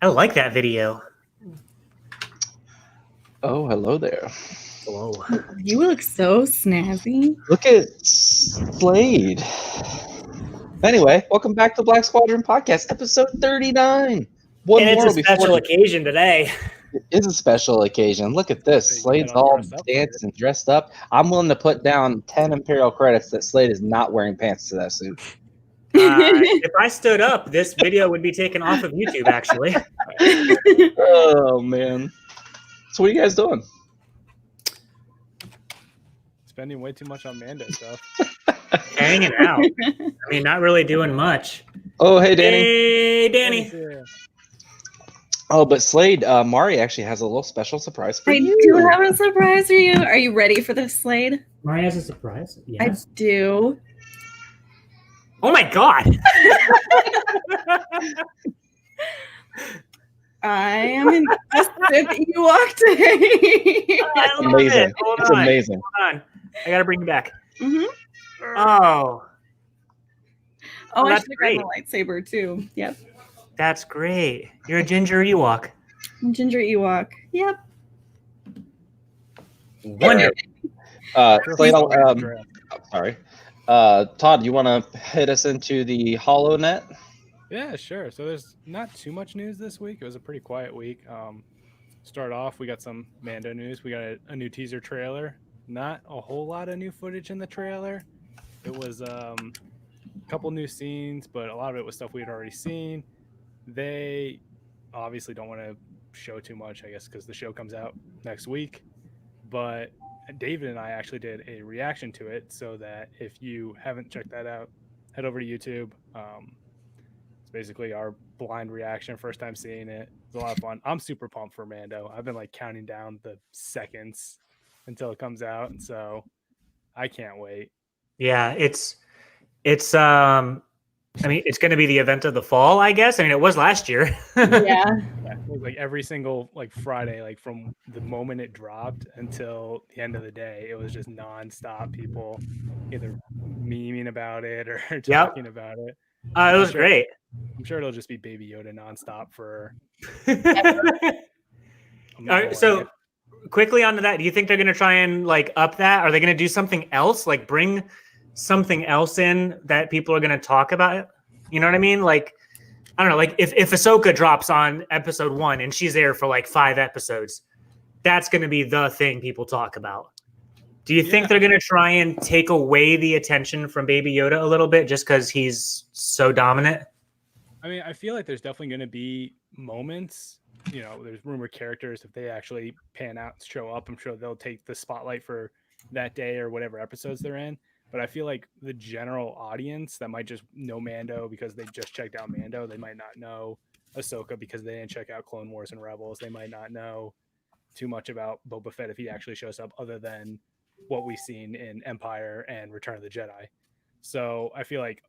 I like that video. Oh, hello there. Hello. You look so snazzy. Look at Slade. Anyway, welcome back to Black Squadron Podcast, episode 39. And it's a special occasion today. It is a special occasion. Look at this. Slade's all danced and dressed up. I'm willing to put down 10 Imperial credits that Slade is not wearing pants to that suit. If I stood up, this video would be taken off of YouTube, actually. Oh, man. So what are you guys doing? Spending way too much on Mando stuff. Hanging out. I mean, not really doing much. Oh, hey, Danny. Hey, Danny. Oh, but Slade, Mari actually has a little special surprise for you. I do have a surprise for you. Are you ready for this, Slade? Mari has a surprise? Yes. I do. Oh, my God. I am in Ewok today. That's amazing. It's amazing. Hold on. I got to bring you back. Mm-hmm. Oh. Oh, I should have gotten a lightsaber, too. Yep. That's great. You're a ginger Ewok. Ginger Ewok. Yep. Wonderful. Slade, sorry. Todd, you want to hit us into the Holonet? Yeah, sure. So there's not too much news this week. It was a pretty quiet week. Start off, we got some Mando news. We got a new teaser trailer. Not a whole lot of new footage in the trailer. It was a couple new scenes, but a lot of it was stuff we had already seen. They obviously don't want to show too much, I guess, because the show comes out next week. But David and I actually did a reaction to it, so that if you haven't checked that out, head over to YouTube. It's basically our blind reaction, first time seeing it. It's a lot of fun. I'm super pumped for Mando. I've been like counting down the seconds until it comes out, and so I can't wait. Yeah, it's I mean, it's going to be the event of the fall, I guess. I mean, it was last year. Yeah. It was like every single Friday, like from the moment it dropped until the end of the day, it was just nonstop people either memeing about it or talking about it. It was great. I'm sure it'll just be Baby Yoda nonstop for. So quickly onto that, do you think they're going to try and up that? Are they going to do something else? Bring something else in that people are going to talk about? You know what I mean? I don't know. If Ahsoka drops on episode 1 and she's there for 5 episodes, that's going to be the thing people talk about. Do you think they're going to try and take away the attention from Baby Yoda a little bit just because he's so dominant? I mean, I feel like there's definitely going to be moments. There's rumored characters, if they actually pan out and show up, I'm sure they'll take the spotlight for that day or whatever episodes they're in. But I feel like the general audience that might just know Mando because they just checked out Mando, they might not know Ahsoka because they didn't check out Clone Wars and Rebels. They might not know too much about Boba Fett if he actually shows up, other than what we've seen in Empire and Return of the Jedi. So I feel like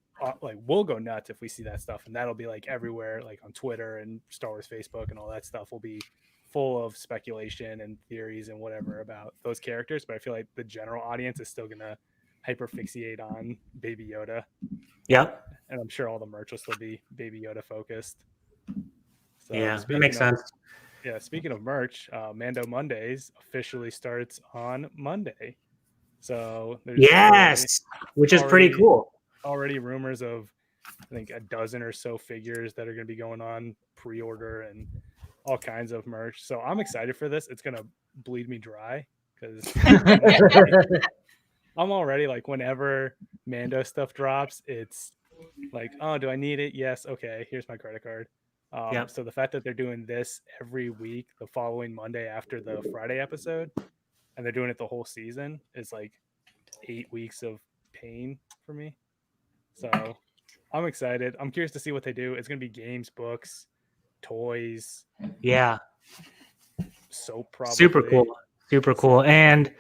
we'll go nuts if we see that stuff, and that'll be everywhere, on Twitter and Star Wars Facebook and all that stuff will be full of speculation and theories and whatever about those characters. But I feel like the general audience is still gonna hyperfixate on Baby Yoda. Yep. And I'm sure all the merch will still be Baby Yoda focused. So yeah, that makes sense. Yeah, speaking of merch, Mando Mondays officially starts on Monday. So there's which is pretty cool. Already rumors of, I think, a dozen or so figures that are going to be going on pre-order and all kinds of merch. So I'm excited for this. It's going to bleed me dry because I'm already whenever Mando stuff drops, it's oh, do I need it? Yes. Okay. Here's my credit card. So the fact that they're doing this every week, the following Monday after the Friday episode, and they're doing it the whole season is 8 weeks of pain for me. So I'm excited. I'm curious to see what they do. It's going to be games, books, toys. Yeah. Soap, probably. Super cool. And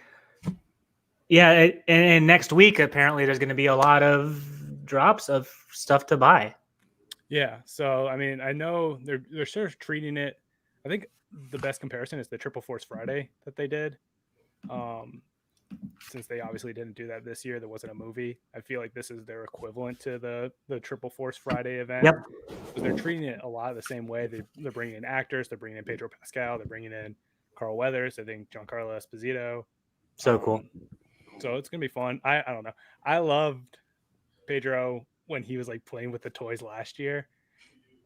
yeah, and next week, apparently, there's going to be a lot of drops of stuff to buy. Yeah. So, I mean, I know they're sort of treating it. I think the best comparison is the Triple Force Friday that they did. since they obviously didn't do that this year, there wasn't a movie. I feel like this is their equivalent to the Triple Force Friday event. Yep. Because they're treating it a lot the same way. They're bringing in actors. They're bringing in Pedro Pascal. They're bringing in Carl Weathers. I think Giancarlo Esposito. So cool. So it's gonna be fun. I don't know. I loved Pedro when he was like playing with the toys last year,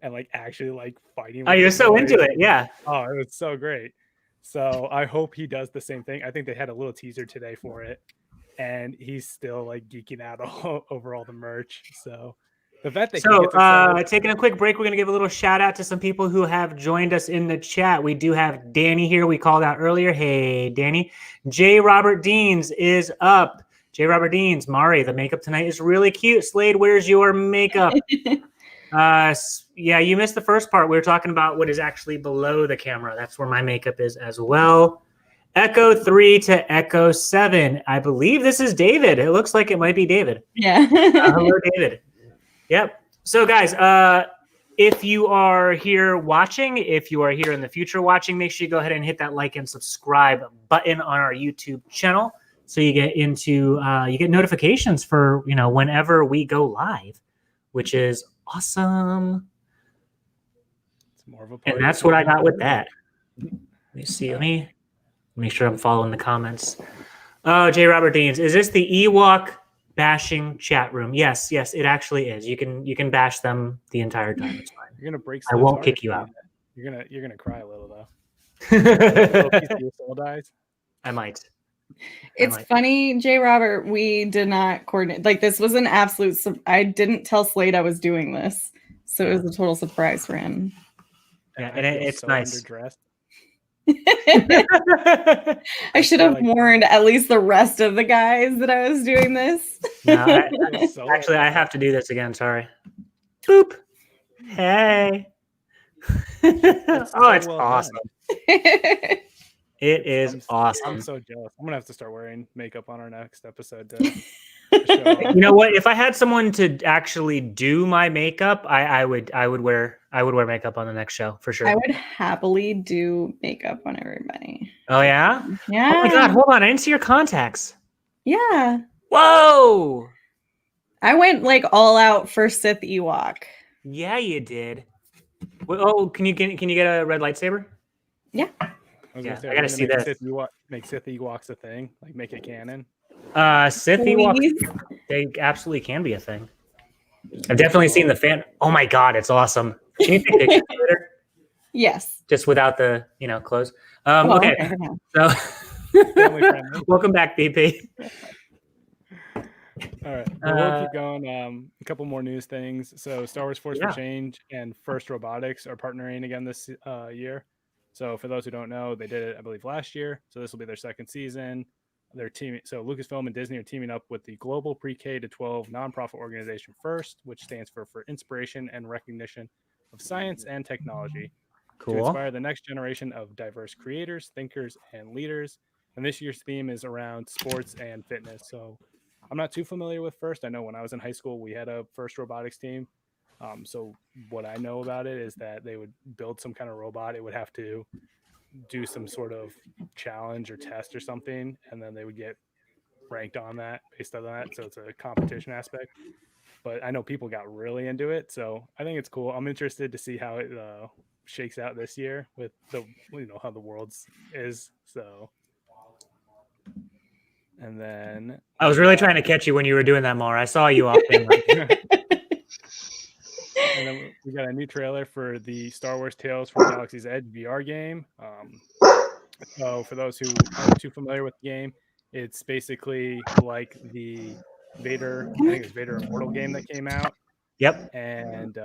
and like actually like fighting. Oh, you're so into it, yeah. Oh, it was so great. So I hope he does the same thing. I think they had a little teaser today for it, and he's still like geeking out over all the merch. So the fact that taking a quick break, we're gonna give a little shout out to some people who have joined us in the chat. We do have Danny here. We called out earlier. Hey, Danny. J. Robert Deans is up. J. Robert Deans, Mari, the makeup tonight is really cute. Slade, where's your makeup? Yeah, you missed the first part. We were talking about what is actually below the camera. That's where my makeup is as well. Echo 3 to Echo 7. I believe this is David. It looks like it might be David. Yeah. Hello, David. Yep. So, guys, if you are here watching, if you are here in the future watching, make sure you go ahead and hit that like and subscribe button on our YouTube channel, so you get you get notifications for whenever we go live, which is awesome. It's more of a and that's what I got with that. Let me see. Let me make sure I'm following the comments. Oh, J. Robert Deans, is this the Ewok bashing chat room? Yes, it actually is. You can bash them the entire time. It's fine. You're gonna break. I won't kick you out. You're gonna cry a little though. Your soul dies. I might. It's funny, J. Robert. We did not coordinate. Like, this was an absolute. I didn't tell Slade I was doing this, so it was a total surprise for him. Yeah, and it's so nice. Underdressed. I should have warned at least the rest of the guys that I was doing this. No, actually, I have to do this again. Sorry. Boop. Hey. It's awesome. It is awesome. I'm so jealous. I'm gonna have to start wearing makeup on our next episode. You know what? If I had someone to actually do my makeup, I would wear makeup on the next show for sure. I would happily do makeup on everybody. Oh yeah? Yeah. Oh my god, hold on. I didn't see your contacts. Yeah. Whoa. I went like all out for Sith Ewok. Yeah, you did. Oh, can you get a red lightsaber? Yeah. I gotta see this. Make Sith Ewoks a thing, like make it canon. Sith Ewoks, they absolutely can be a thing. I've definitely seen the fan. Oh my god, it's awesome. Can you take pictures later? Yes. Just without the clothes. Okay. So welcome back, BP. All right, we'll keep going. A couple more news things. So Star Wars Force for Change and First Robotics are partnering again this year. So for those who don't know, they did it, I believe, last year. So this will be their second season. They're teaming. So Lucasfilm and Disney are teaming up with the global pre-K to 12 nonprofit organization FIRST, which stands for Inspiration and Recognition of Science and Technology. Cool. To inspire the next generation of diverse creators, thinkers, and leaders. And this year's theme is around sports and fitness. So I'm not too familiar with FIRST. I know when I was in high school, we had a FIRST robotics team. So what I know about it is that they would build some kind of robot. It would have to do some sort of challenge or test or something, and then they would get ranked on that based on that. So it's a competition aspect. But I know people got really into it, so I think it's cool. I'm interested to see how it shakes out this year with the how the world's is. So, and then I was really trying to catch you when you were doing that, Maul. I saw you off camera. And then we got a new trailer for the Star Wars Tales from Galaxy's Edge VR game. So for those who aren't too familiar with the game, it's basically like the Vader, I think it's Vader Immortal game that came out. Yep. And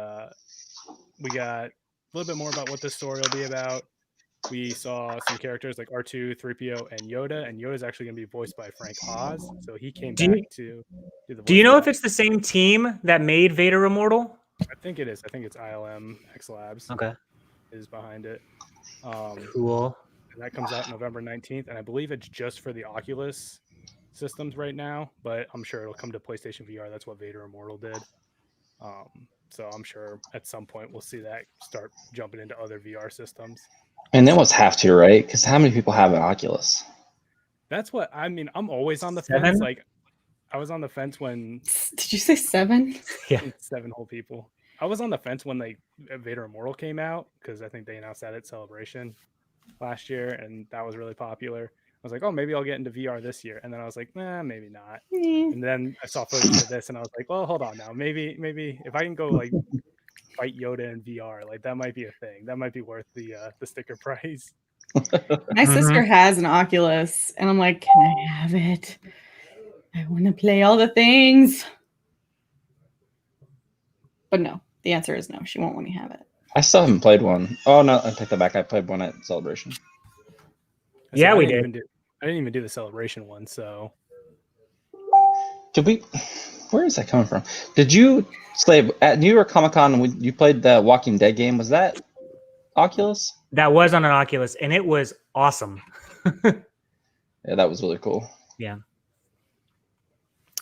we got a little bit more about what the story will be about. We saw some characters like R2, 3PO, and Yoda. And Yoda's actually going to be voiced by Frank Oz. So he came back to do the voice. Do you know if it's the same team that made Vader Immortal? I think it is. I think it's ILM X Labs. Okay. Is behind it. Cool. And that comes out November 19th. And I believe it's just for the Oculus systems right now, but I'm sure it'll come to PlayStation VR. That's what Vader Immortal did. So I'm sure at some point we'll see that start jumping into other VR systems. And that was have to, right? Because how many people have an Oculus? That's what I mean. I'm always on the 7? fence. Like, I was on the fence when Did you say 7? Yeah. 7 whole people. I was on the fence when Vader Immortal came out because I think they announced that at Celebration last year, and that was really popular. I was like, oh, maybe I'll get into VR this year, and then I was like, nah, maybe not. And then I saw footage for this, and I was like, well, hold on now, maybe if I can go like fight Yoda in VR, like that might be a thing. That might be worth the sticker price. My sister has an Oculus, and I'm like, can I have it? I want to play all the things. But no, the answer is no. She won't let me have it. I still haven't played one. Oh no, I take that back. I played one at Celebration. Yeah, we did. I didn't even do the Celebration one, so. Did we? Where is that coming from? Did you, Slave, at New York Comic Con when you played the Walking Dead game? Was that Oculus? That was on an Oculus, and it was awesome. Yeah, that was really cool. Yeah.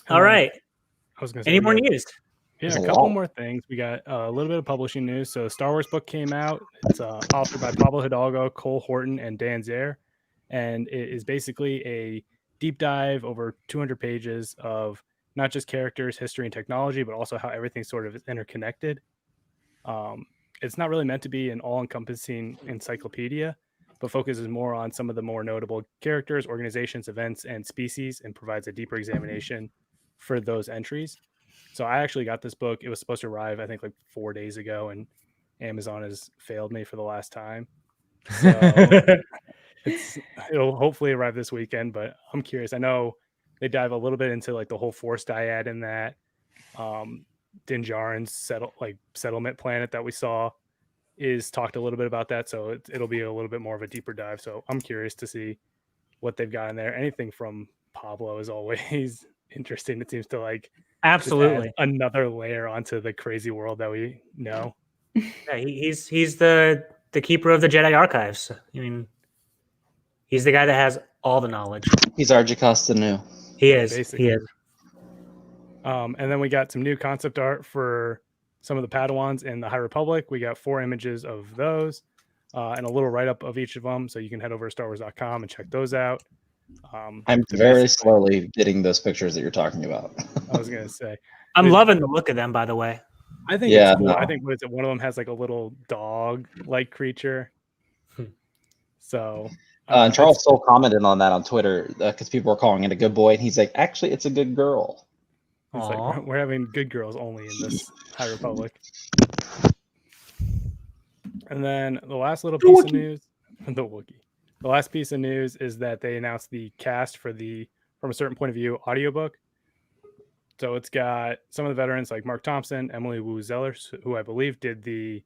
All right. I was going to say, any more news? Yeah, a couple more things. We got a little bit of publishing news. So, Star Wars book came out. It's authored by Pablo Hidalgo, Cole Horton, and Dan Zare, and it is basically a deep dive over 200 pages of not just characters, history, and technology, but also how everything sort of is interconnected. It's not really meant to be an all-encompassing encyclopedia, but focuses more on some of the more notable characters, organizations, events, and species, and provides a deeper examination for those entries. So I actually got this book. It was supposed to arrive, I think, like 4 days ago, and Amazon has failed me for the last time. So it'll hopefully arrive this weekend, but I'm curious. I know they dive a little bit into like the whole Force dyad in that. Din Djarin's settlement planet that we saw is talked a little bit about that, so it'll be a little bit more of a deeper dive. So I'm curious to see what they've got in there. Anything from Pablo is always interesting. It seems to like absolutely another layer onto the crazy world that we know. Yeah, he's the keeper of the Jedi archives. I mean, he's the guy that has all the knowledge. He's Arjikasta Nu. He is. Basically. He is. And then we got some new concept art for some of the Padawans in the High Republic. We got 4 images of those and a little write-up of each of them. So you can head over to StarWars.com and check those out. I'm very slowly getting those pictures that you're talking about. I was going to say. I'm loving the look of them, by the way. I think it's cool. No. I think one of them has like a little dog-like creature. So... and Charles Soule commented on that on Twitter because people were calling it a good boy, and he's like, actually, it's a good girl. It's like we're having good girls only in this High Republic. And then the last little piece of news, the Wookiee. The last piece of news is that they announced the cast for the From a Certain Point of View audiobook. So it's got some of the veterans like Mark Thompson, Emily Wu Zeller, who I believe did the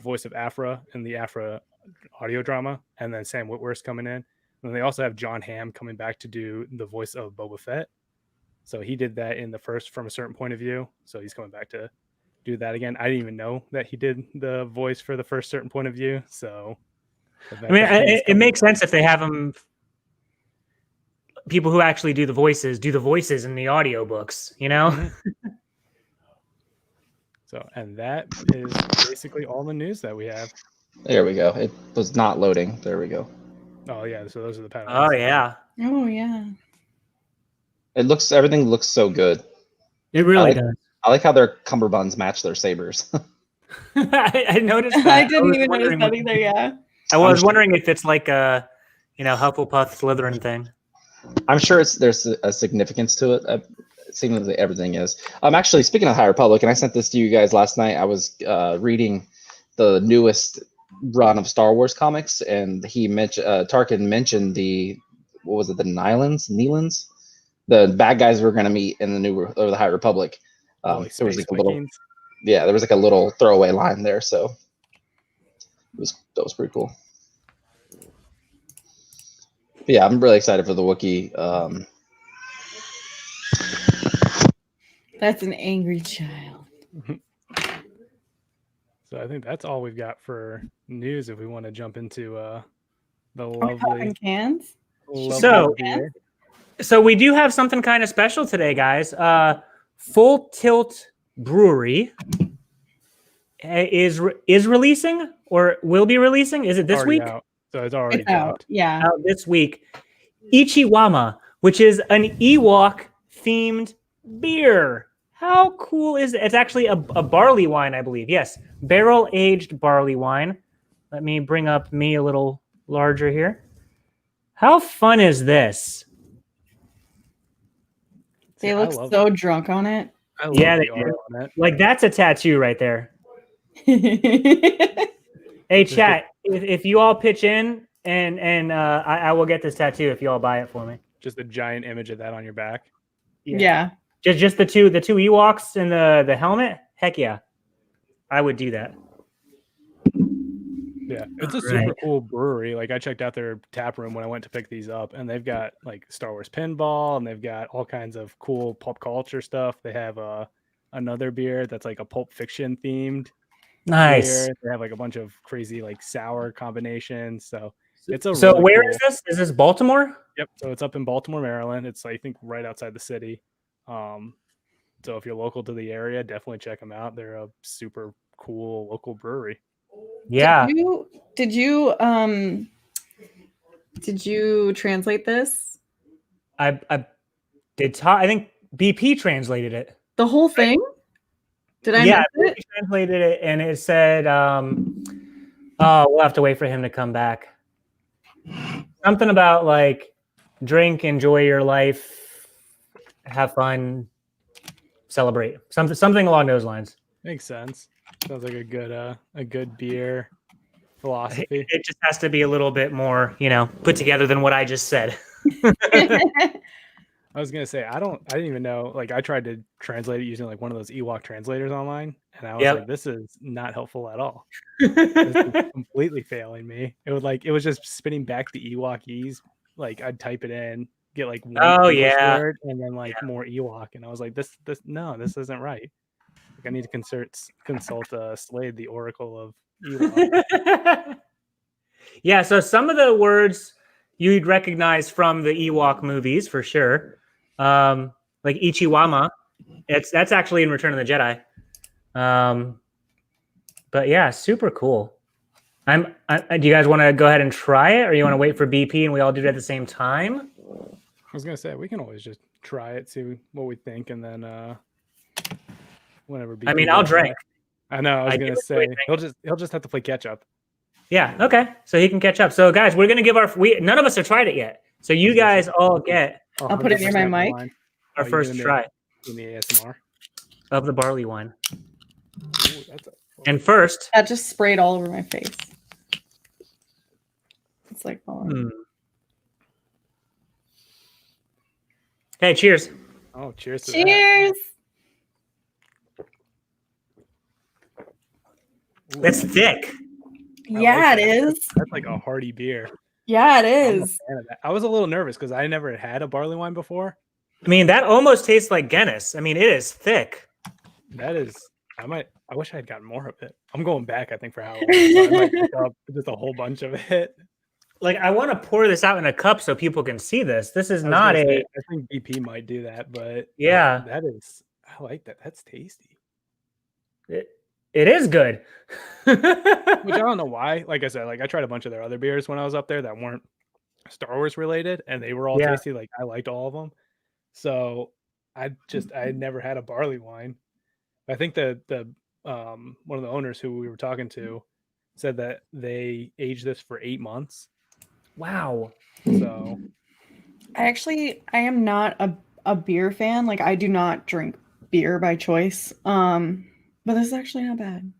voice of Afra in the Afra audio drama, and then Sam Witwer's coming in. And they also have John Hamm coming back to do the voice of Boba Fett. So he did that in the first From a Certain Point of View. So he's coming back to do that again. I didn't even know that he did the voice for the first Certain Point of View. So I mean, it makes sense if they have them, people who actually do the voices in the audiobooks, you know? So, and that is basically all the news that we have. There we go. It was not loading. There we go. Oh yeah, so those are the patterns. Oh yeah. Oh yeah. Everything looks so good. It really does. I like how their cummerbunds match their sabers. I noticed that. I didn't even notice that either, yeah. I was wondering if it's like a, Hufflepuff Slytherin thing. I'm sure there's a significance to it. Seemingly everything is. Actually, speaking of High Republic, and I sent this to you guys last night, I was reading the newest run of Star Wars comics, and he mentioned Tarkin mentioned the Nylans, the bad guys we're going to meet in the High Republic. There was like there was like a little throwaway line there, so that was pretty cool. But yeah, I'm really excited for the Wookiee. That's an angry child. So I think that's all we've got for news. If we want to jump into the lovely cans. So we do have something kind of special today, guys. Full Tilt Brewery is releasing or will be releasing. Is it this week? Out. So it's already out. Yeah, out this week. Ichiwama, which is an Ewok themed beer. How cool is it? It's actually a barley wine, I believe. Yes, barrel aged barley wine. Let me bring up me a little larger here. How fun is this? They look so drunk on it. I love Yeah, the they art do. on it. Like that's a tattoo right there. Hey, chat, if you all pitch in and I will get this tattoo if you all buy it for me. Just a giant image of that on your back. Yeah. Just the two Ewoks and the helmet. Heck yeah, I would do that. Yeah, it's a super cool brewery. Like I checked out their tap room when I went to pick these up, and they've got like Star Wars pinball, and they've got all kinds of cool pop culture stuff. They have another beer that's like a Pulp Fiction themed Nice. beer. They have like a bunch of crazy like sour combinations. So it's a so really where cool... is this? Is this Baltimore? Yep. So it's up in Baltimore, Maryland. It's I think right outside the city. So if you're local to the area, definitely check them out. They're a super cool local brewery. Yeah. Did you translate this? I did. I think BP translated it. The whole thing? Did I Yeah, miss it? BP translated it, and it said, "Oh, we'll have to wait for him to come back." Something about like, drink, enjoy your life, have fun, celebrate. Something along those lines. Makes sense. Sounds like a good beer philosophy. It just has to be a little bit more, put together than what I just said. I was gonna say I didn't even know. Like I tried to translate it using like one of those Ewok translators online, and I was like, this is not helpful at all. This is completely failing me. It was just spitting back the Ewokese. Like I'd type it in, get like one English word, and then like more Ewok, and I was like, this isn't right. Like I need to consult Slade, the Oracle of Ewok. Yeah, so some of the words you'd recognize from the Ewok movies for sure. Like Ichiwama. That's actually in Return of the Jedi. But yeah, super cool. Do you guys want to go ahead and try it, or you want to wait for BP and we all do it at the same time? I was gonna say we can always just try it, see what we think, and then whenever BP. I mean, I'll drink. I know. I was gonna say he'll just have to play catch up. Yeah. Okay. So he can catch up. So guys, we're gonna give none of us have tried it yet. So you guys all get. I'll put it near my mic. Our first try in the ASMR of the barley wine. Ooh, and first, that just sprayed all over my face. It's like Hey, cheers. Oh, cheers to cheers. That. That's thick. Yeah, it is. That's like a hearty beer. Yeah, it is. I was a little nervous because I never had a barley wine before. I mean, that almost tastes like Guinness. I mean, it is thick. That is. I wish I had gotten more of it. I'm going back, I think, for Halloween. So I might pick up just a whole bunch of it. Like, I want to pour this out in a cup so people can see this. This is not a. I think BP might do that, but yeah, that is. I like that. That's tasty. It is good. Which I don't know why. Like I said, like I tried a bunch of their other beers when I was up there that weren't Star Wars related, and they were all tasty. Like I liked all of them. So I had never had a barley wine. I think the one of the owners who we were talking to said that they aged this for 8 months. Wow. So I am not a beer fan. Like I do not drink beer by choice. But this is actually not bad.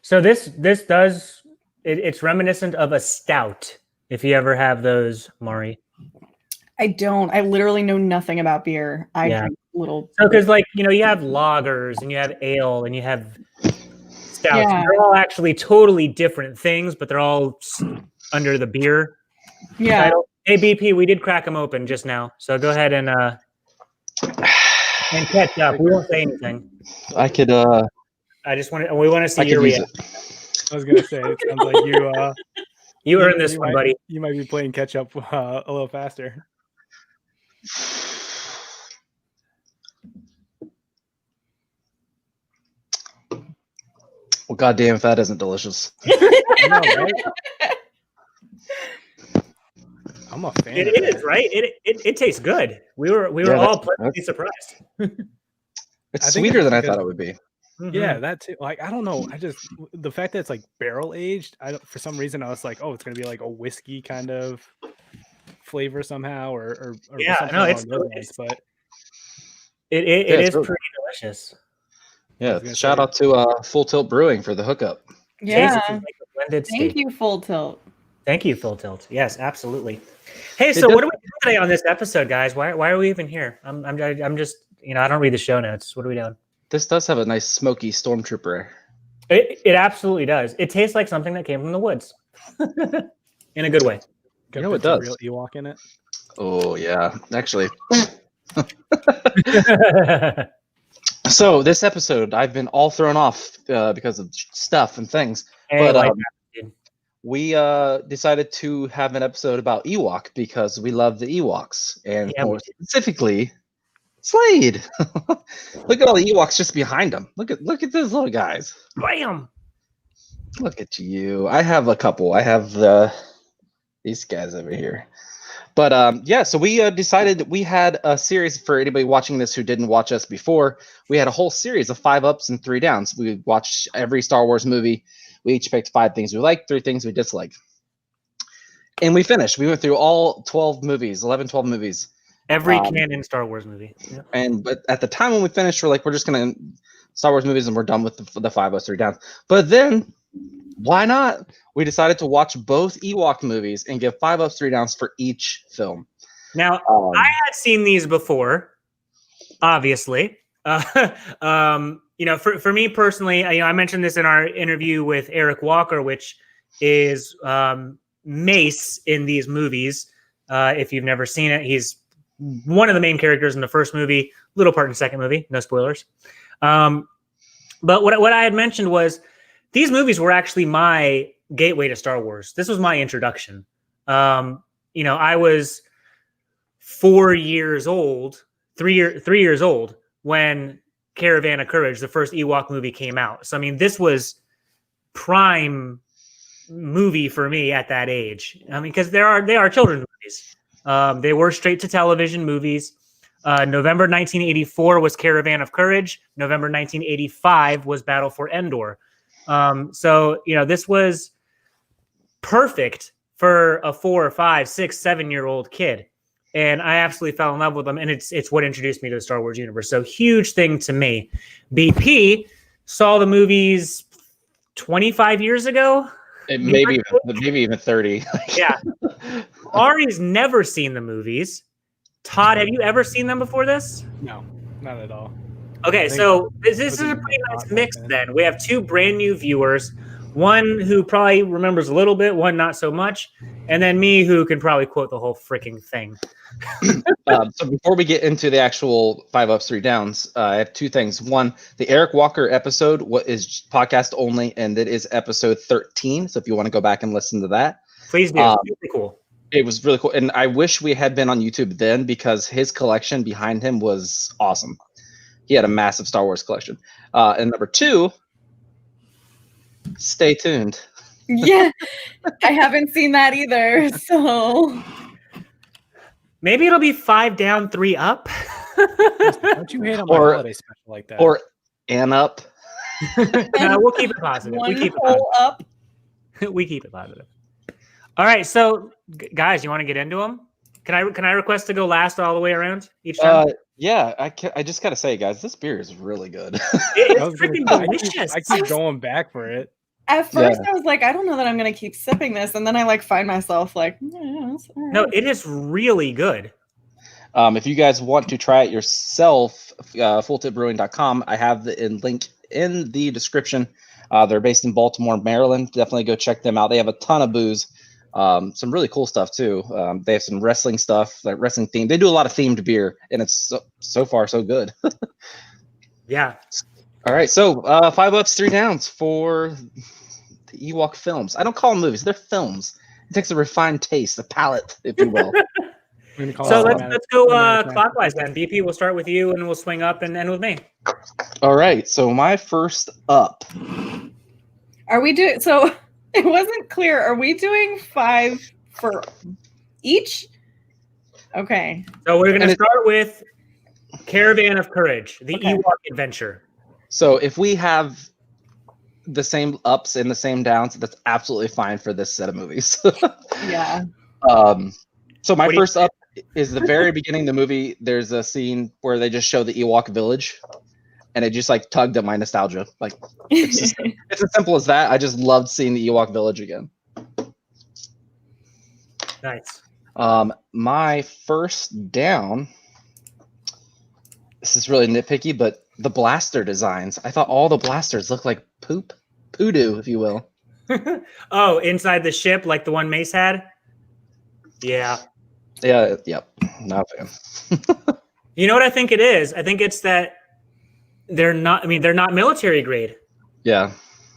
So this does it's reminiscent of a stout. If you ever have those, Mari. I don't. I literally know nothing about beer. I drink little. So because you have lagers and you have ale and you have stouts. Yeah. They're all actually totally different things, but they're all under the beer. Yeah. title. Hey BP, we did crack them open just now. So go ahead and catch up. We won't say anything. I could. We want to see your reaction. I was gonna say it sounds like you earned this one, buddy. You might be playing catch up a little faster. Well, goddamn, if that isn't delicious. I know, right? I'm I'm a fan. It is, right? It tastes good. We were all pleasantly surprised. It's I think sweeter it's than I because- thought it would be. Yeah, that too. Like, I don't know. The fact that it's like barrel aged, for some reason I was like, oh, it's gonna be like a whiskey kind of flavor somehow, or Yeah, something no, along it's- those lines. But it Yeah, is it's really- pretty delicious. Yeah, gonna shout say- out to Full Tilt Brewing for the hookup. Yeah. Tastes like a blended Thank steak. you, Full Tilt. Thank you, Full Tilt. Yes, absolutely. Hey, It so does- what are we doing today on this episode, guys? Why are we even here? I'm just, I don't read the show notes. What are we doing? This does have a nice smoky stormtrooper. It absolutely does. It tastes like something that came from the woods, in a good way. You know got it some does. real Ewok in it. Oh yeah, actually. So this episode, I've been all thrown off because of stuff and things. Hey, But life we decided to have an episode about Ewok because we love the Ewoks, and Yeah, more specifically, Slade. Look at all the Ewoks just behind him. Look at those little guys. bam. Look at you. I have a couple. I have these guys over here. But yeah, so we decided we had a series for anybody watching this who didn't watch us before. We had a whole series of 5 ups and 3 downs. We watched every Star Wars movie. We each picked 5 things we liked, 3 things we disliked. And we finished. We went through all 12 movies, 11, 12 movies. Every canon Star Wars movie. Yeah. But at the time when we finished, we're just going to Star Wars movies and we're done with the 5 ups, 3 downs. But then, why not? We decided to watch both Ewok movies and give 5 ups, 3 downs for each film. Now, I had seen these before, obviously. For me personally, I mentioned this in our interview with Eric Walker, which is Mace in these movies. If you've never seen it, he's one of the main characters in the first movie, little part in the second movie, no spoilers. But what I had mentioned was these movies were actually my gateway to Star Wars. This was my introduction. I was 4 years old, 3 years old when Caravan of Courage, the first Ewok movie, came out. So, I mean, this was prime movie for me at that age. I mean, because they are children's movies. They were straight to television movies. November 1984 was Caravan of Courage. November 1985 was Battle for Endor. This was perfect for a 4 or 5, 6, 7-year-old kid. And I absolutely fell in love with them. And it's what introduced me to the Star Wars universe. So huge thing to me. BP saw the movies 25 years ago. Maybe even 30. Yeah. Ari's never seen the movies. Todd, have you ever seen them before this? No, not at all. Okay, so this is a pretty nice mix then. We have 2 brand new viewers. One who probably remembers a little bit, one not so much. And then me who can probably quote the whole freaking thing. So before we get into the actual 5 ups, 3 downs, I have 2 things. One, the Eric Walker episode is podcast only, and it is episode 13. So if you want to go back and listen to that. Please do. Really cool. It was really cool. And I wish we had been on YouTube then because his collection behind him was awesome. He had a massive Star Wars collection. And number 2, stay tuned. Yeah, I haven't seen that either. So maybe it'll be 5 down, 3 up. Don't you hate on my holiday special like that? Or an up. No, we'll keep it positive. One We keep it hole positive. up. We keep it positive. All right, so guys, you want to get into them? Can I request to go last all the way around each time? Yeah, I just gotta say, guys, this beer is really good. It's freaking delicious. I keep going back for it. At first, I was like, I don't know that I'm going to keep sipping this. And then I find myself like, yeah, it's all right. No, it is really good. If you guys want to try it yourself, fulltipbrewing.com. I have the link in the description. They're based in Baltimore, Maryland. Definitely go check them out. They have a ton of booze. Some really cool stuff too. They have some wrestling stuff, like wrestling themed. They do a lot of themed beer, and it's so far so good. Yeah. All right, so 5 ups, 3 downs for the Ewok films. I don't call them movies; they're films. It takes a refined taste, a palate, if you will. So let's go clockwise then. BP, we'll start with you, and we'll swing up and end with me. All right, so my first up. Are we doing? So it wasn't clear. Are we doing 5 for each Okay. So we're gonna start with Caravan of Courage, the Ewok Adventure. So if we have the same ups and the same downs, that's absolutely fine for this set of movies. Yeah. So my first up is the very beginning of the movie. There's a scene where they just show the Ewok village, and it just like tugged at my nostalgia. Like it's as simple as that. I just loved seeing the Ewok village again. Nice. My first down. This is really nitpicky, but the blaster designs. I thought all the blasters looked like poodoo, if you will. Oh, inside the ship, like the one Mace had. Yeah. Yeah. Yep. Not a fan. You know what I think it is? I think it's that they're not. I mean, they're not military grade. Yeah.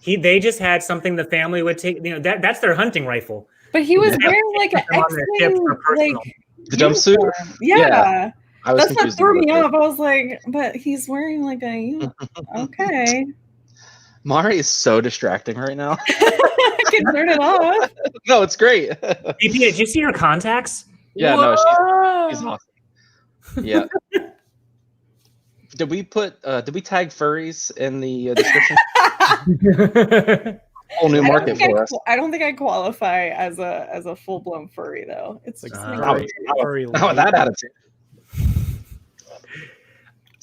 They just had something the family would take. You know, that's their hunting rifle. But he was wearing like an X-Wing, like the jumpsuit. Yeah. That's what threw me off. That. I was like, but he's wearing like a okay. Mari is so distracting right now. I can turn it off. No, it's great. DP, did you see her contacts? Yeah, Whoa. no, she's awesome. Yeah. Did we tag furries in the description? Whole new market for us. I don't think I qualify as a full blown furry though. It's like just not with that attitude.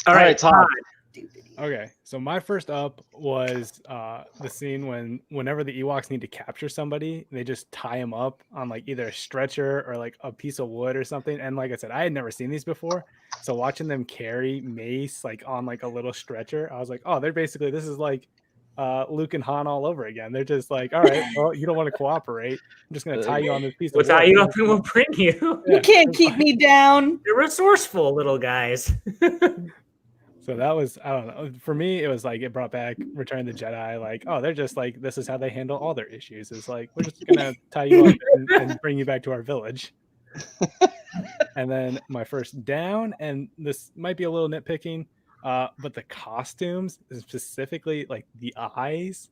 All right, Todd. Okay, so my first up was the scene whenever the Ewoks need to capture somebody, they just tie them up on like either a stretcher or like a piece of wood or something. And like I said, I had never seen these before, so watching them carry Mace like on like a little stretcher, I was like, oh, this is like Luke and Han all over again. They're just like, all right, well, you don't want to cooperate. I'm just gonna tie you on this piece of wood. We'll tie you up and we'll bring you. You can't keep me down. You're resourceful, little guys. So that was, I don't know. For me, it was like it brought back Return of the Jedi. Like, oh, they're just like, this is how they handle all their issues. It's like, we're just gonna tie you up and bring you back to our village. And then my first down, and this might be a little nitpicking, but the costumes, specifically like the eyes,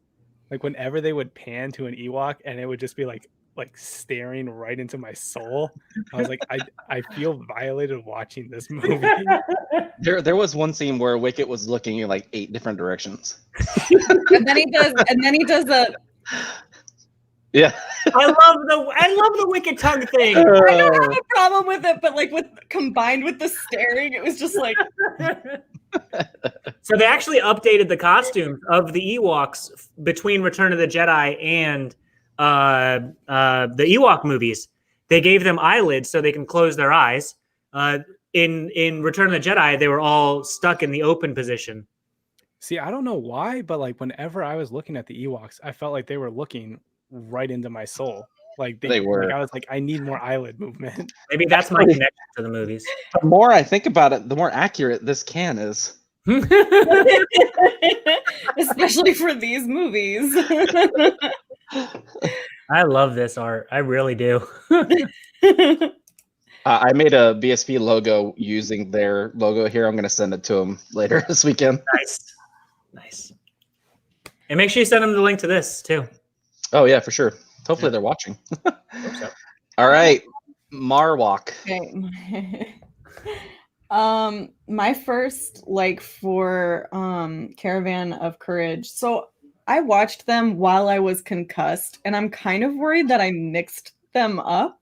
like whenever they would pan to an Ewok and it would just be like staring right into my soul, I was like, I feel violated watching this movie. There was one scene where Wicket was looking in like 8 different directions. and then he does the Yeah. I love the Wicket tongue thing. I don't have a problem with it, but like combined with the staring, it was just like So they actually updated the costumes of the Ewoks between Return of the Jedi and the Ewok movies. They gave them eyelids so they can close their eyes. In Return of the Jedi, they were all stuck in the open position. See, I don't know why, but like whenever I was looking at the Ewoks, I felt like they were looking right into my soul. Like they were. Like I was like, I need more eyelid movement. Maybe that's my connection to the movies. The more I think about it, the more accurate this can is. Especially for these movies. I love this art. I really do. I made a BSP logo using their logo here. I'm going to send it to them later this weekend. Nice. And make sure you send them the link to this too. Oh yeah, for sure. Hopefully they're watching. All right, Marwalk. Okay. My first for Caravan of Courage. So I watched them while I was concussed, and I'm kind of worried that I mixed them up.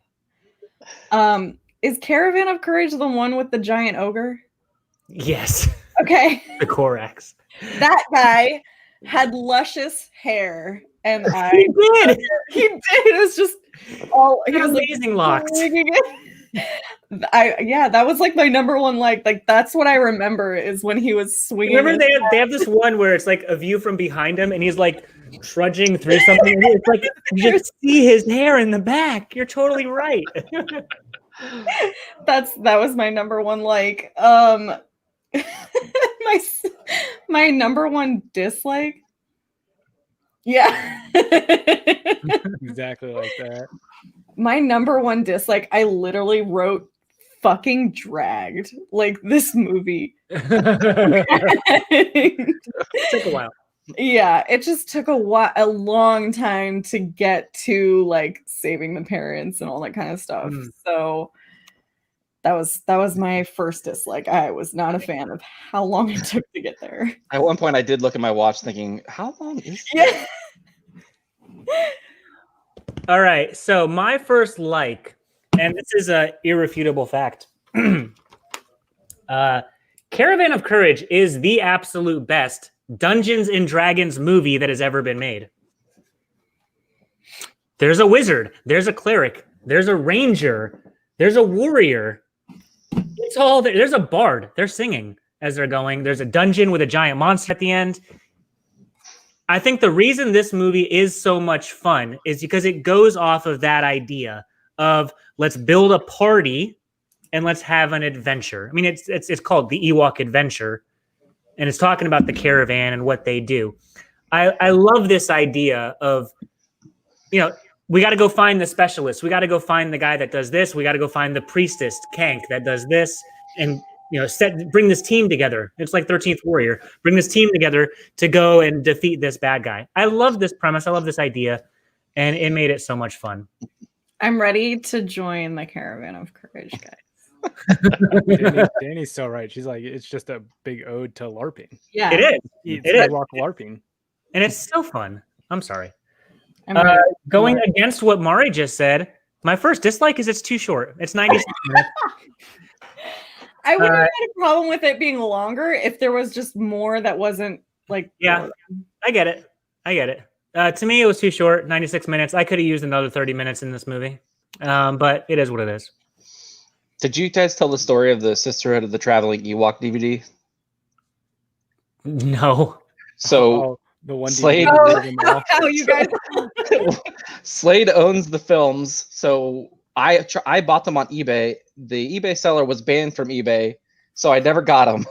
Is Caravan of Courage the one with the giant ogre? Yes. Okay. The Korax. That guy had luscious hair, and He did. He did. It was just all he was amazing locks. That was like my number one. Like that's what I remember is when he was swinging. Remember they have this one where it's like a view from behind him, and he's like trudging through something. And it's like you just see his hair in the back. You're totally right. That was my number one. My number one dislike. Yeah. Exactly like that. My number one dislike, I literally wrote fucking dragged. Like this movie. It took a while. Yeah, it just took a long time to get to like saving the parents and all that kind of stuff. So that was my first dislike. I was not a fan of how long it took to get there. At one point, I did look at my watch, thinking, "How long is?" Yeah. All right, so my first like, and this is a irrefutable fact. Caravan of Courage is the absolute best Dungeons and Dragons movie that has ever been made. There's a wizard, there's a cleric, there's a ranger, there's a warrior. It's all there. There's a bard. They're singing as they're going. There's a dungeon with a giant monster at the end. I think the reason this movie is so much fun is because it goes off of that idea of let's build a party and let's have an adventure. I mean, it's called the Ewok Adventure, and it's talking about the caravan and what they do. I love this idea of, you know, we got to go find the specialist. We got to go find the guy that does this. We got to go find the priestess, Kank, that does this, and bring this team together. It's like 13th Warrior. Bring this team together to go and defeat this bad guy. I love this premise. I love this idea, and it made it so much fun. I'm ready to join the Caravan of Courage, guys. Danny's so right. She's like, it's just a big ode to LARPing. Yeah, It is. It's It is. Ewok LARPing. And it's so fun. I'm sorry. I'm ready. Going against what Mari just said, my first dislike is it's too short. It's 96 minutes. I wouldn't have had a problem with it being longer if there was just more that wasn't like. Yeah, I get it. To me, it was too short, 96 minutes. I could have used another 30 minutes in this movie, but it is what it is. Did you guys tell the story of the Sisterhood of the Traveling Ewok DVD? No. So the one Slade- Oh, how you guys? Slade owns the films, so I bought them on eBay. The eBay seller was banned from eBay, so I never got them.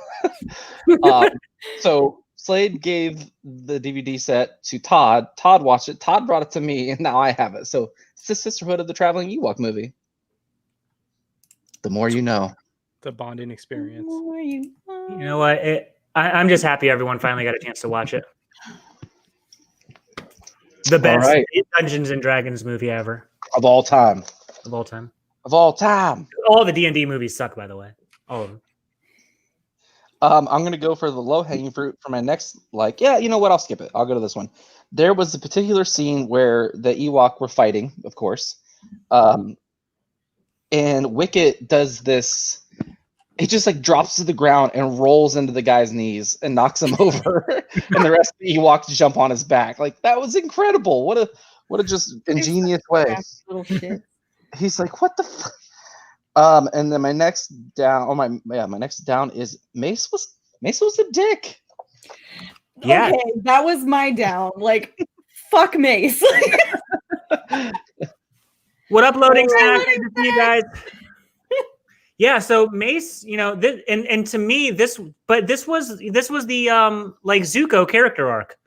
So Slade gave the DVD set to Todd. Todd watched it. Todd brought it to me, and now I have it. So it's the Sisterhood of the Traveling Ewok movie. The more you know. It's a bonding experience. You know what? I'm just happy everyone finally got a chance to watch it. The best Dungeons and Dragons movie ever. Of all time. Of all time. Of all time. All the D&D movies suck, by the way. All of them. I'm going to go for the low-hanging fruit for my next, you know what? I'll skip it. I'll go to this one. There was a particular scene where the Ewok were fighting, of course. And Wicket does this. He just drops to the ground and rolls into the guy's knees and knocks him over. And the rest of the Ewoks jump on his back. That was incredible. What a just ingenious way. Little shit. He's like, what the fuck? And then my next down, my next down is Mace was a dick. Yeah. Okay, that was my down. Fuck Mace. What uploading snack? Uploading Good to see you guys. Yeah, so Mace, and to me this was the Zuko character arc.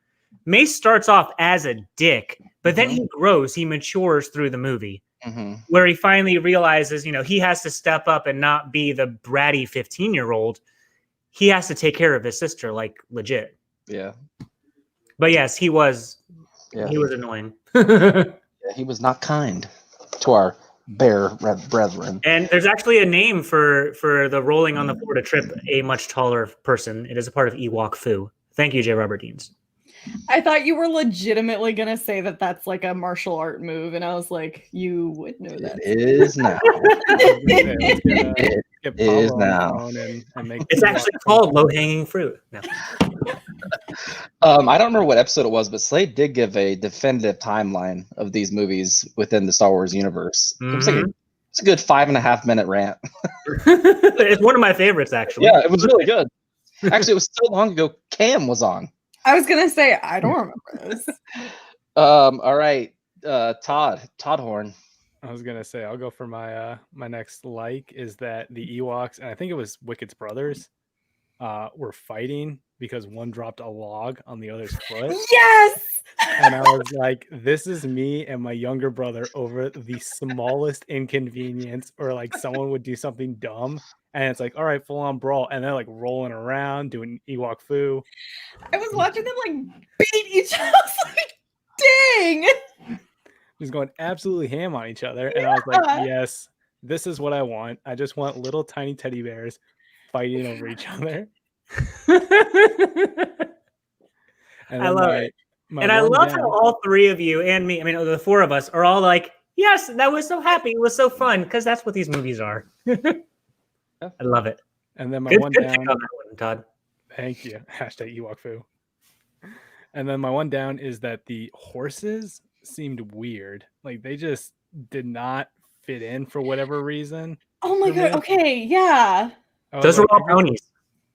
Mace starts off as a dick, but then he grows, he matures through the movie. Where he finally realizes, he has to step up and not be the bratty 15-year-old. He has to take care of his sister, legit. Yeah. But yes, he was annoying. Yeah, he was not kind to our bear brethren. And there's actually a name for the rolling on the floor to trip a much taller person. It is a part of Ewok Fu. Thank you, J. Robert Deans. I thought you were legitimately going to say that that's a martial art move. And I was like, you would know that. It is now. It is now. It's actually called low-hanging fruit. No. I don't remember what episode it was, but Slade did give a definitive timeline of these movies within the Star Wars universe. It's a good 5.5 minute rant. It's one of my favorites, actually. Yeah, it was really good. Actually, it was so long ago, Cam was on. I was gonna say I don't remember this. All right, Todd Horn. I was gonna say I'll go for my my next is that the Ewoks, and I think it was Wicket's brothers, were fighting because one dropped a log on the other's foot. Yes. And I was like, this is me and my younger brother over the smallest inconvenience, or someone would do something dumb. And it's all right, full on brawl. And they're rolling around doing Ewok Fu. I was watching them beat each other. I was dang. Just going absolutely ham on each other. And I was like, yes, this is what I want. I just want little tiny teddy bears fighting over each other. And I love it. And I love how all three of you and me, I mean, the four of us are all like, yes, that was so happy. It was so fun because that's what these movies are. I love it. And then my Good one pick down. on that one, Todd. Thank you. Hashtag Ewok Foo. And then my one down is that the horses seemed weird. Like they just did not fit in for whatever reason. Oh my god. Okay, yeah. Those were all ponies.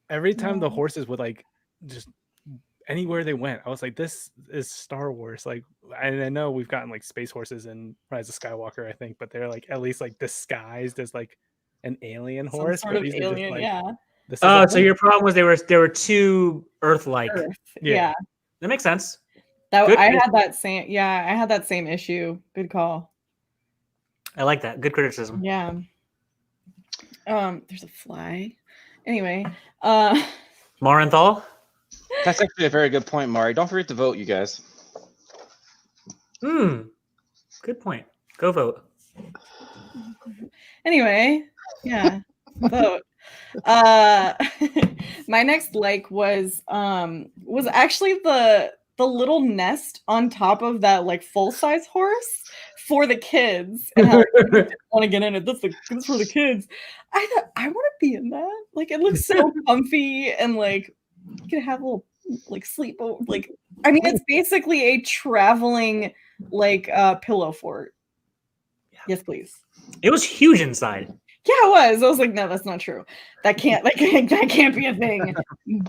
Every time the horses would like just anywhere they went, I was like, this is Star Wars. Like, and I know we've gotten like space horses in Rise of Skywalker, I think, but they're like at least like disguised as like an alien horse. Some sort of alien, like, yeah. Oh, so your problem was they were too Earth-like. Yeah. That makes sense. I had that same issue. Good call. I like that. Good criticism. Yeah. There's a fly. Anyway, Morenthal? That's actually a very good point, Mari. Don't forget to vote, you guys. Good point. Go vote. Anyway, yeah, vote. My next like was actually the little nest on top of that like full-size horse for the kids, and how I didn't want to get in it. This is for the kids. I thought I want to be in that. Like it looks so comfy, and like you can have a little like sleep. Like I mean, it's basically a traveling like pillow fort. Yeah. Yes, please. It was huge inside. Yeah, it was. I was like, no, that's not true. That can't be a thing.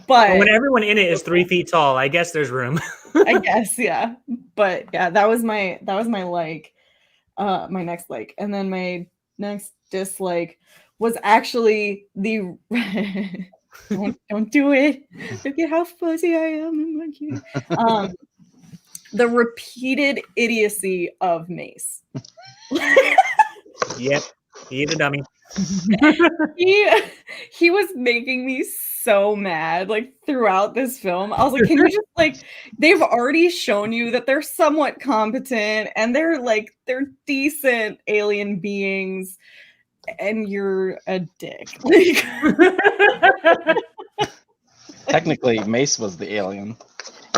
But when everyone in it is 3 feet tall, I guess there's room. I guess, yeah. But yeah, that was my like, my next like, and then my next dislike was actually the don't do it. Look at how fuzzy I am. The repeated idiocy of Mace. Yep, he's a dummy. he was making me so mad like throughout this film. I was like, can you just like, they've already shown you that they're somewhat competent and they're decent alien beings, and you're a dick. Technically, Mace was the alien.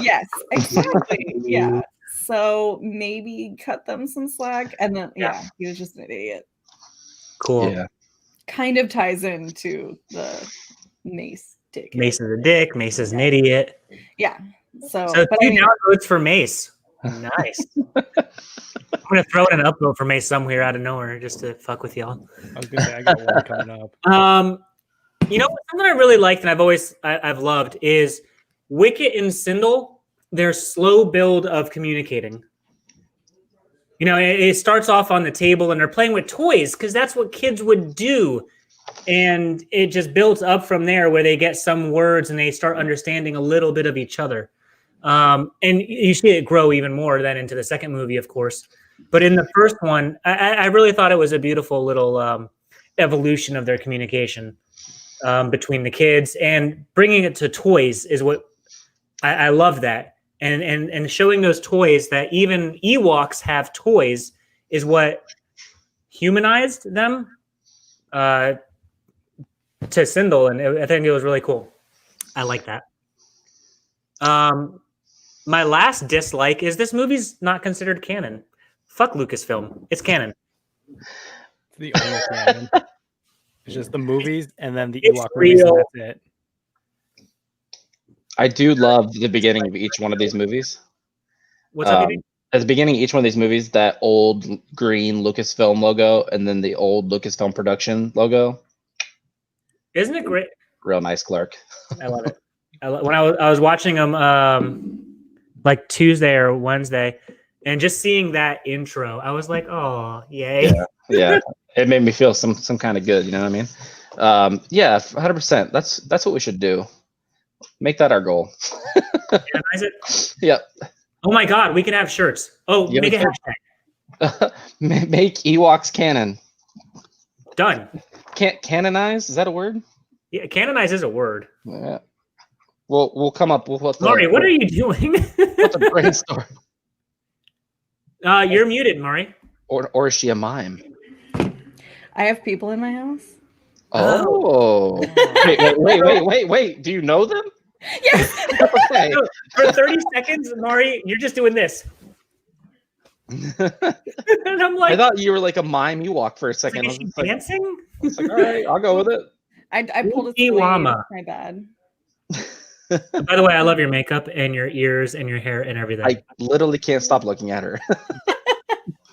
Yes, exactly. Yeah. So maybe cut them some slack. And then he was just an idiot. Cool. Yeah. Kind of ties into the Mace dick. Mace is a dick. Mace is an idiot. Yeah. So now votes for Mace. Nice. I'm gonna throw in an upvote for Mace somewhere out of nowhere just to fuck with y'all. I was gonna say I got one coming up. You know, something I really liked and I've loved is Wicket and Sindel. Their slow build of communicating. You know, it starts off on the table and they're playing with toys because that's what kids would do. And it just builds up from there where they get some words and they start understanding a little bit of each other. And you see it grow even more then into the second movie, of course. But in the first one, I really thought it was a beautiful little evolution of their communication between the kids, and bringing it to toys is what I love that. And showing those toys that even Ewoks have toys is what humanized them to Sindel, and I think it was really cool. I like that. My last dislike is this movie's not considered canon. Fuck Lucasfilm. It's canon. It's the only canon. It's just the movies and then the It's Ewok movies, and that's it. I do love the beginning of each one of these movies. What's up? At the beginning of each one of these movies, that old green Lucasfilm logo and then the old Lucasfilm production logo. Isn't it great? Real nice, Clark. I love it. When I was watching them like Tuesday or Wednesday, and just seeing that intro, I was like, oh, yay. Yeah. It made me feel some kind of good, you know what I mean? Yeah, 100%. That's what we should do. Make that our goal. Canonize it? Yep. Oh my God, we can have shirts. Oh, make a hashtag. Make Ewoks canon. Done. Canonize? Is that a word? Yeah, canonize is a word. Yeah. We'll come up with what. Maury, what are you doing? What's a brainstorm? You're muted, Maury. Or is she a mime? I have people in my house. Oh. Wait. Do you know them? Yes. Okay. So, for 30 seconds, Mari, you're just doing this. And I'm like, I thought you were like a mime Ewok for a like, second. is I she was like, dancing? all right, I'll go with it. I pulled a Ichiwama. sleeve. My bad. By the way, I love your makeup and your ears and your hair and everything. I literally can't stop looking at her.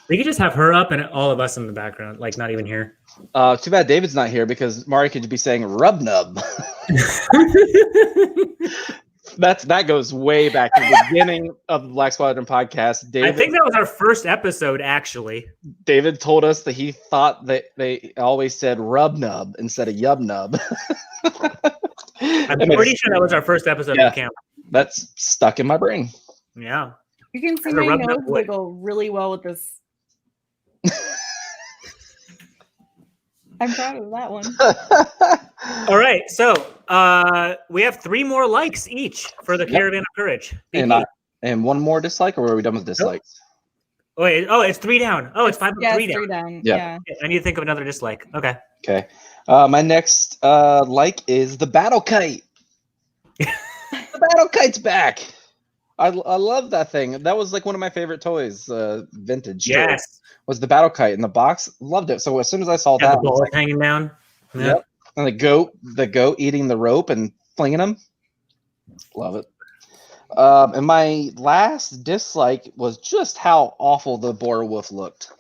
We could just have her up and all of us in the background, like not even here. Too bad David's not here because Mari could be saying rub nub. That goes way back to the beginning of the Black Squadron podcast. I think that was our first episode, actually. David told us that he thought that they always said rub nub instead of yub nub. I'm pretty sure that was our first episode Yeah. of camp. That's stuck in my brain. Yeah. You can see As a my rubbed nose up wood. wiggle really well with this. I'm proud of that one. All right. So we have 3 more likes each for the Caravan of Courage. And one more dislike, or are we done with dislikes? Wait, it's 3 down. Oh, it's 5 up, Yeah, 3 it's down. 3 down. Yeah. Yeah. I need to think of another dislike. Okay. Okay. My next like is the battle kite. The battle kite's back. I love that thing. That was like one of my favorite toys, vintage. Yes. Was the battle kite in the box. Loved it. So as soon as I saw Got that, the balls hanging down. Yeah. Yep. And the goat eating the rope and flinging them. Love it. And my last dislike was just how awful the boar wolf looked.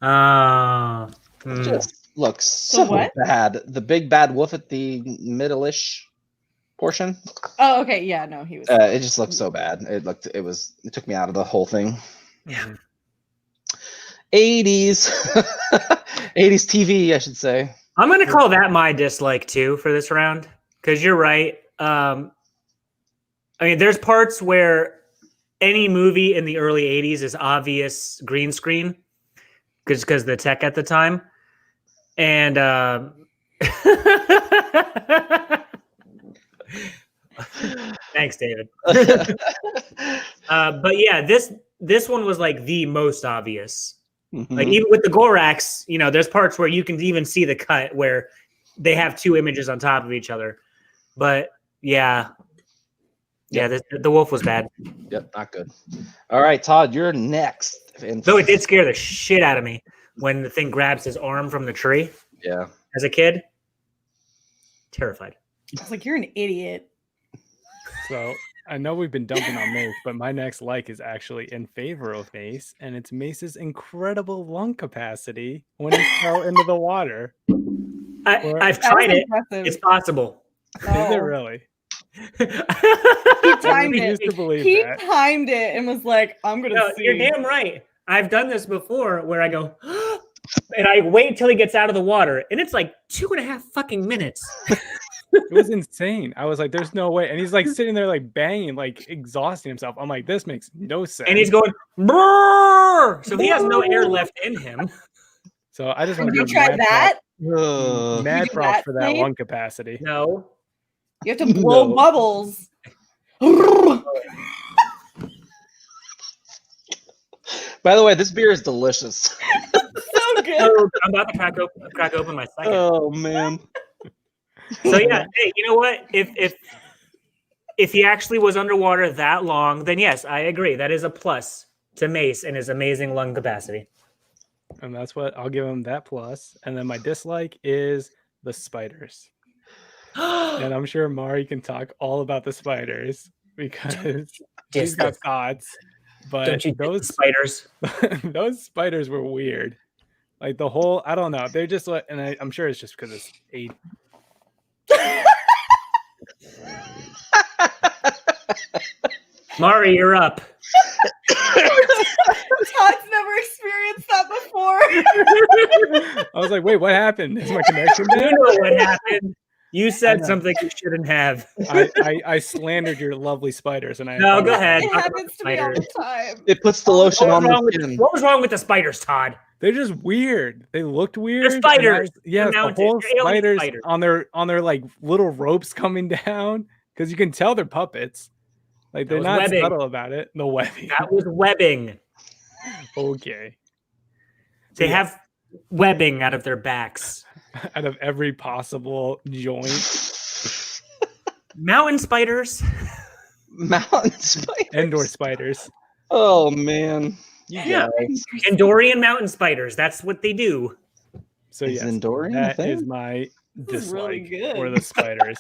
Just looks so what? bad. The big bad wolf at the middle-ish portion. Oh, okay. Yeah, no, he was. It just looked so bad. It took me out of the whole thing. Yeah. 80s 80s TV, I should say. I'm going to call that my dislike too for this round because you're right. I mean, there's parts where any movie in the early 80s is obvious green screen because the tech at the time. And thanks, David. But yeah, this one was like the most obvious. Mhm. Like even with the Gorax, there's parts where you can even see the cut where they have 2 images on top of each other. But yeah, the wolf was bad. Yep, not good. All right, Todd, you're next. And Though it did scare the shit out of me when the thing grabs his arm from the tree. Yeah. As a kid, terrified. I was like, you're an idiot. So I know we've been dumping on Mace, but my next like is actually in favor of Mace, and it's Mace's incredible lung capacity when he fell into the water. I've That tried was it. impressive. It's possible. Is it Oh. really? He I timed refuse it. to believe He that. timed it and was like, I'm going to No, see. you're damn right. I've done this before where I go, and I wait until he gets out of the water, and it's like 2.5 fucking minutes. It was insane. I was like, there's no way. And he's like sitting there like banging, like exhausting himself. I'm like, this makes no sense. And he's going, brrr! So he has no air left in him. So I just want Have to you give tried that? mad You do props that, for that Slade? lung capacity. No. You have to blow No. bubbles. So By the way, this beer is delicious. good. So I'm about to crack open my second. Oh man. So yeah, hey, you know what? If he actually was underwater that long, then yes, I agree. That is a plus to Mace and his amazing lung capacity. And that's what I'll give him that plus. And then my dislike is the spiders. And I'm sure Mari can talk all about the spiders because she's got thoughts. But Don't you those spiders? those spiders were weird. Like the whole, I don't know. They're just like, and I'm sure it's just because it's 8. Mari, you're up. Todd's never experienced that before. I was like, wait, what happened? Is my connection You bad? know what happened. You I said know. something you shouldn't have. I slandered your lovely spiders, and I No, go ahead. It Talk about happens to me all spiders. the time. It puts the lotion on the skin. What was wrong with the spiders, Todd? They're just weird. They looked weird. and spiders. Yes, the mounted. whole They're alien spiders spiders. on their like little ropes coming down because you can tell they're puppets. Like they're was not webbing. subtle about it. The webbing. That was webbing. Okay. They Yeah. have webbing out of their backs. Out of every possible joint. Mountain spiders. Mountain spiders. Endor spiders. Oh man. Yeah. Guys. Endorian mountain spiders. That's what they do. So Is yes, Endorian a that thing? is my This is really dislike good. for the spiders.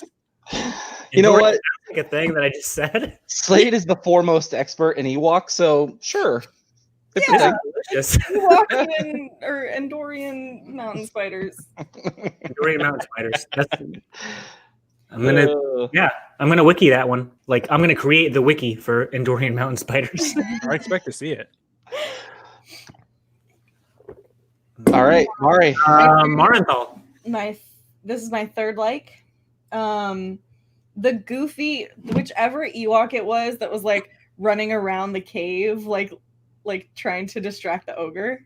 You know Endorian what? sounds like a thing that I just said. Slade is the foremost expert in Ewok, so sure. Good for Yeah. them. Delicious. Ewokian or Endorian mountain spiders. Endorian mountain spiders. I'm gonna Uh, I'm gonna wiki that one. Like I'm gonna create the wiki for Endorian mountain spiders. I expect to see it. all right, Mari. Marenthal. This is my third like. The goofy, whichever Ewok it was that was like running around the cave, like trying to distract the ogre.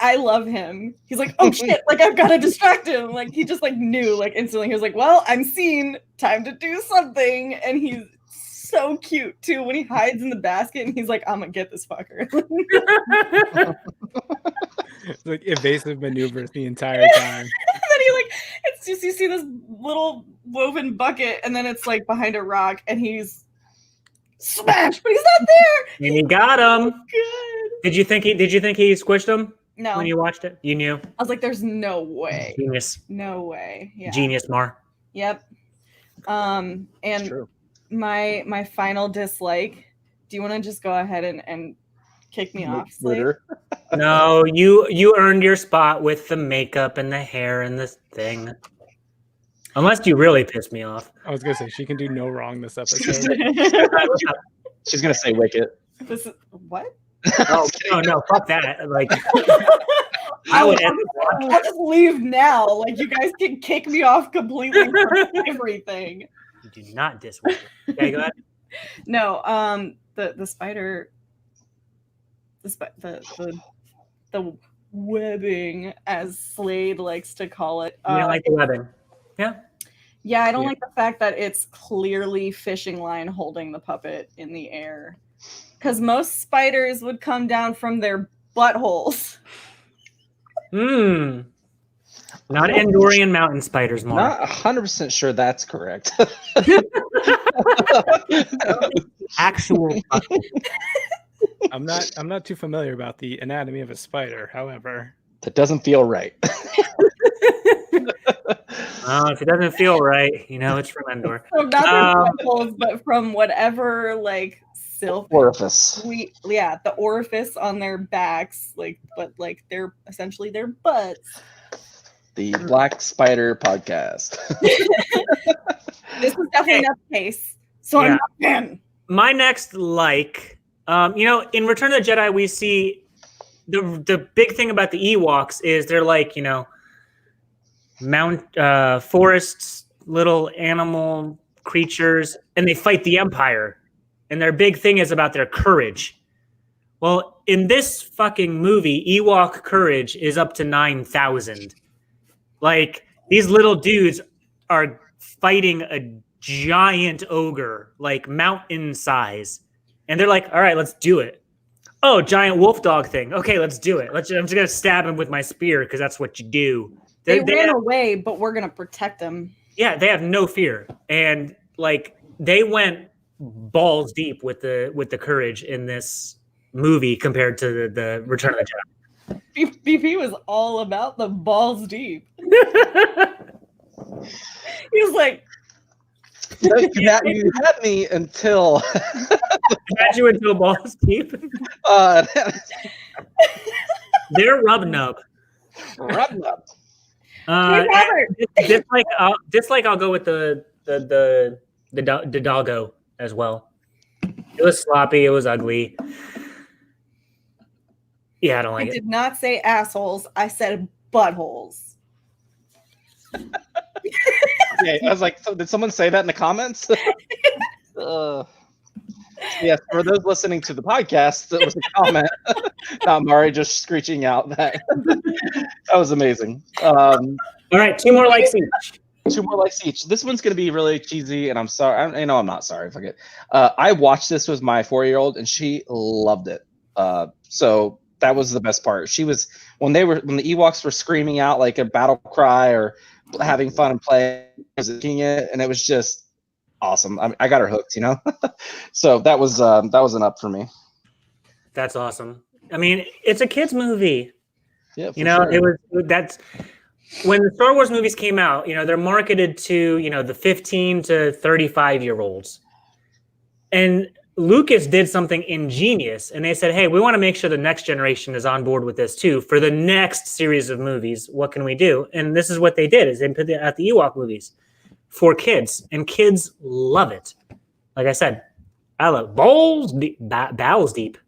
I love him. He's like, oh shit, like I've got to distract him. Like he just like knew like instantly. He was like, well, I'm seen. Time to do something. And he's so cute too when he hides in the basket and he's like, I'm gonna get this fucker. It's like evasive maneuvers the entire time. And then he like, it's just you see this little woven bucket and then it's like behind a rock and he's smashed, but he's not there. And he got him. Good. Did you think he squished him No, when you watched it? You knew. I was like, there's no way. Genius. No way. Yeah. Genius, Mar. Yep. It's And true. my final dislike. Do you want to just go ahead and kick me off, Slade? Twitter. No, you earned your spot with the makeup and the hair and the thing. Unless you really piss me off. I was gonna say she can do no wrong this episode. She's gonna say Wicket. This is what? Oh no, fuck that. Like I would end I'll just leave now. Like you guys can kick me off completely from everything. You do not diss me. Okay, go ahead. No, the spider, the webbing, as Slade likes to call it. You don't like the webbing. Yeah. Yeah, I don't Yeah. like the fact that it's clearly fishing line holding the puppet in the air. Because most spiders would come down from their buttholes. Not Endorian mountain spiders, Mar. Not 100% sure that's correct. Actual. Oh, I'm not too familiar about the anatomy of a spider, however. That doesn't feel right. If it doesn't feel right, it's from Endor. So not their buttholes, but from whatever like silk Orifice. the orifice on their backs, but they're essentially their butts. The Black Spider Podcast. This was definitely not the case. So Yeah. I'm not a fan. My next in Return of the Jedi, we see the big thing about the Ewoks is they're like, forests, little animal creatures, and they fight the Empire. And their big thing is about their courage. Well, in this fucking movie, Ewok courage is up to 9,000. Like, these little dudes are fighting a giant ogre, like mountain size. And they're like, all right, let's do it. Oh, giant wolf dog thing. Okay, let's do it. I'm just going to stab him with my spear because that's what you do. They ran away, but we're going to protect them. Yeah, they have no fear. And, they went balls deep with the courage in this movie compared to the Return of the BP was all about the balls deep. Jedi. He was like, You had me until Had you until balls deep. They're rub nub. Rub-nub. "Hey, Robert." Dislike. I'll go with the doggo as well. It was sloppy. It was ugly. Yeah, I don't I like it. did not say assholes. I said buttholes. Yeah, I was like, so did someone say that in the comments? Yes, for those listening to the podcast, it was a comment. Not Mari just screeching out that. That was amazing. All right, 2 more likes each. 2 more likes each. This one's going to be really cheesy, and I'm sorry. I'm not sorry. Fuck it. I watched this with my 4-year-old, and she loved it. So That was the best part. She was when the Ewoks were screaming out like a battle cry or having fun and playing, musiking it, and it was just awesome. I got her hooked, you know. So that was an up for me. That's awesome. I mean, it's a kids movie. Yeah, you know, that's when the Star Wars movies came out. You know, they're marketed to the 15 to 35-year-olds, and Lucas did something ingenious, and they said, "Hey, we want to make sure the next generation is on board with this too. For the next series of movies, what can we do?" And this is what they did: is they put it at the Ewok movies for kids, and kids love it. Like I said, I love bowls deep, bowels deep.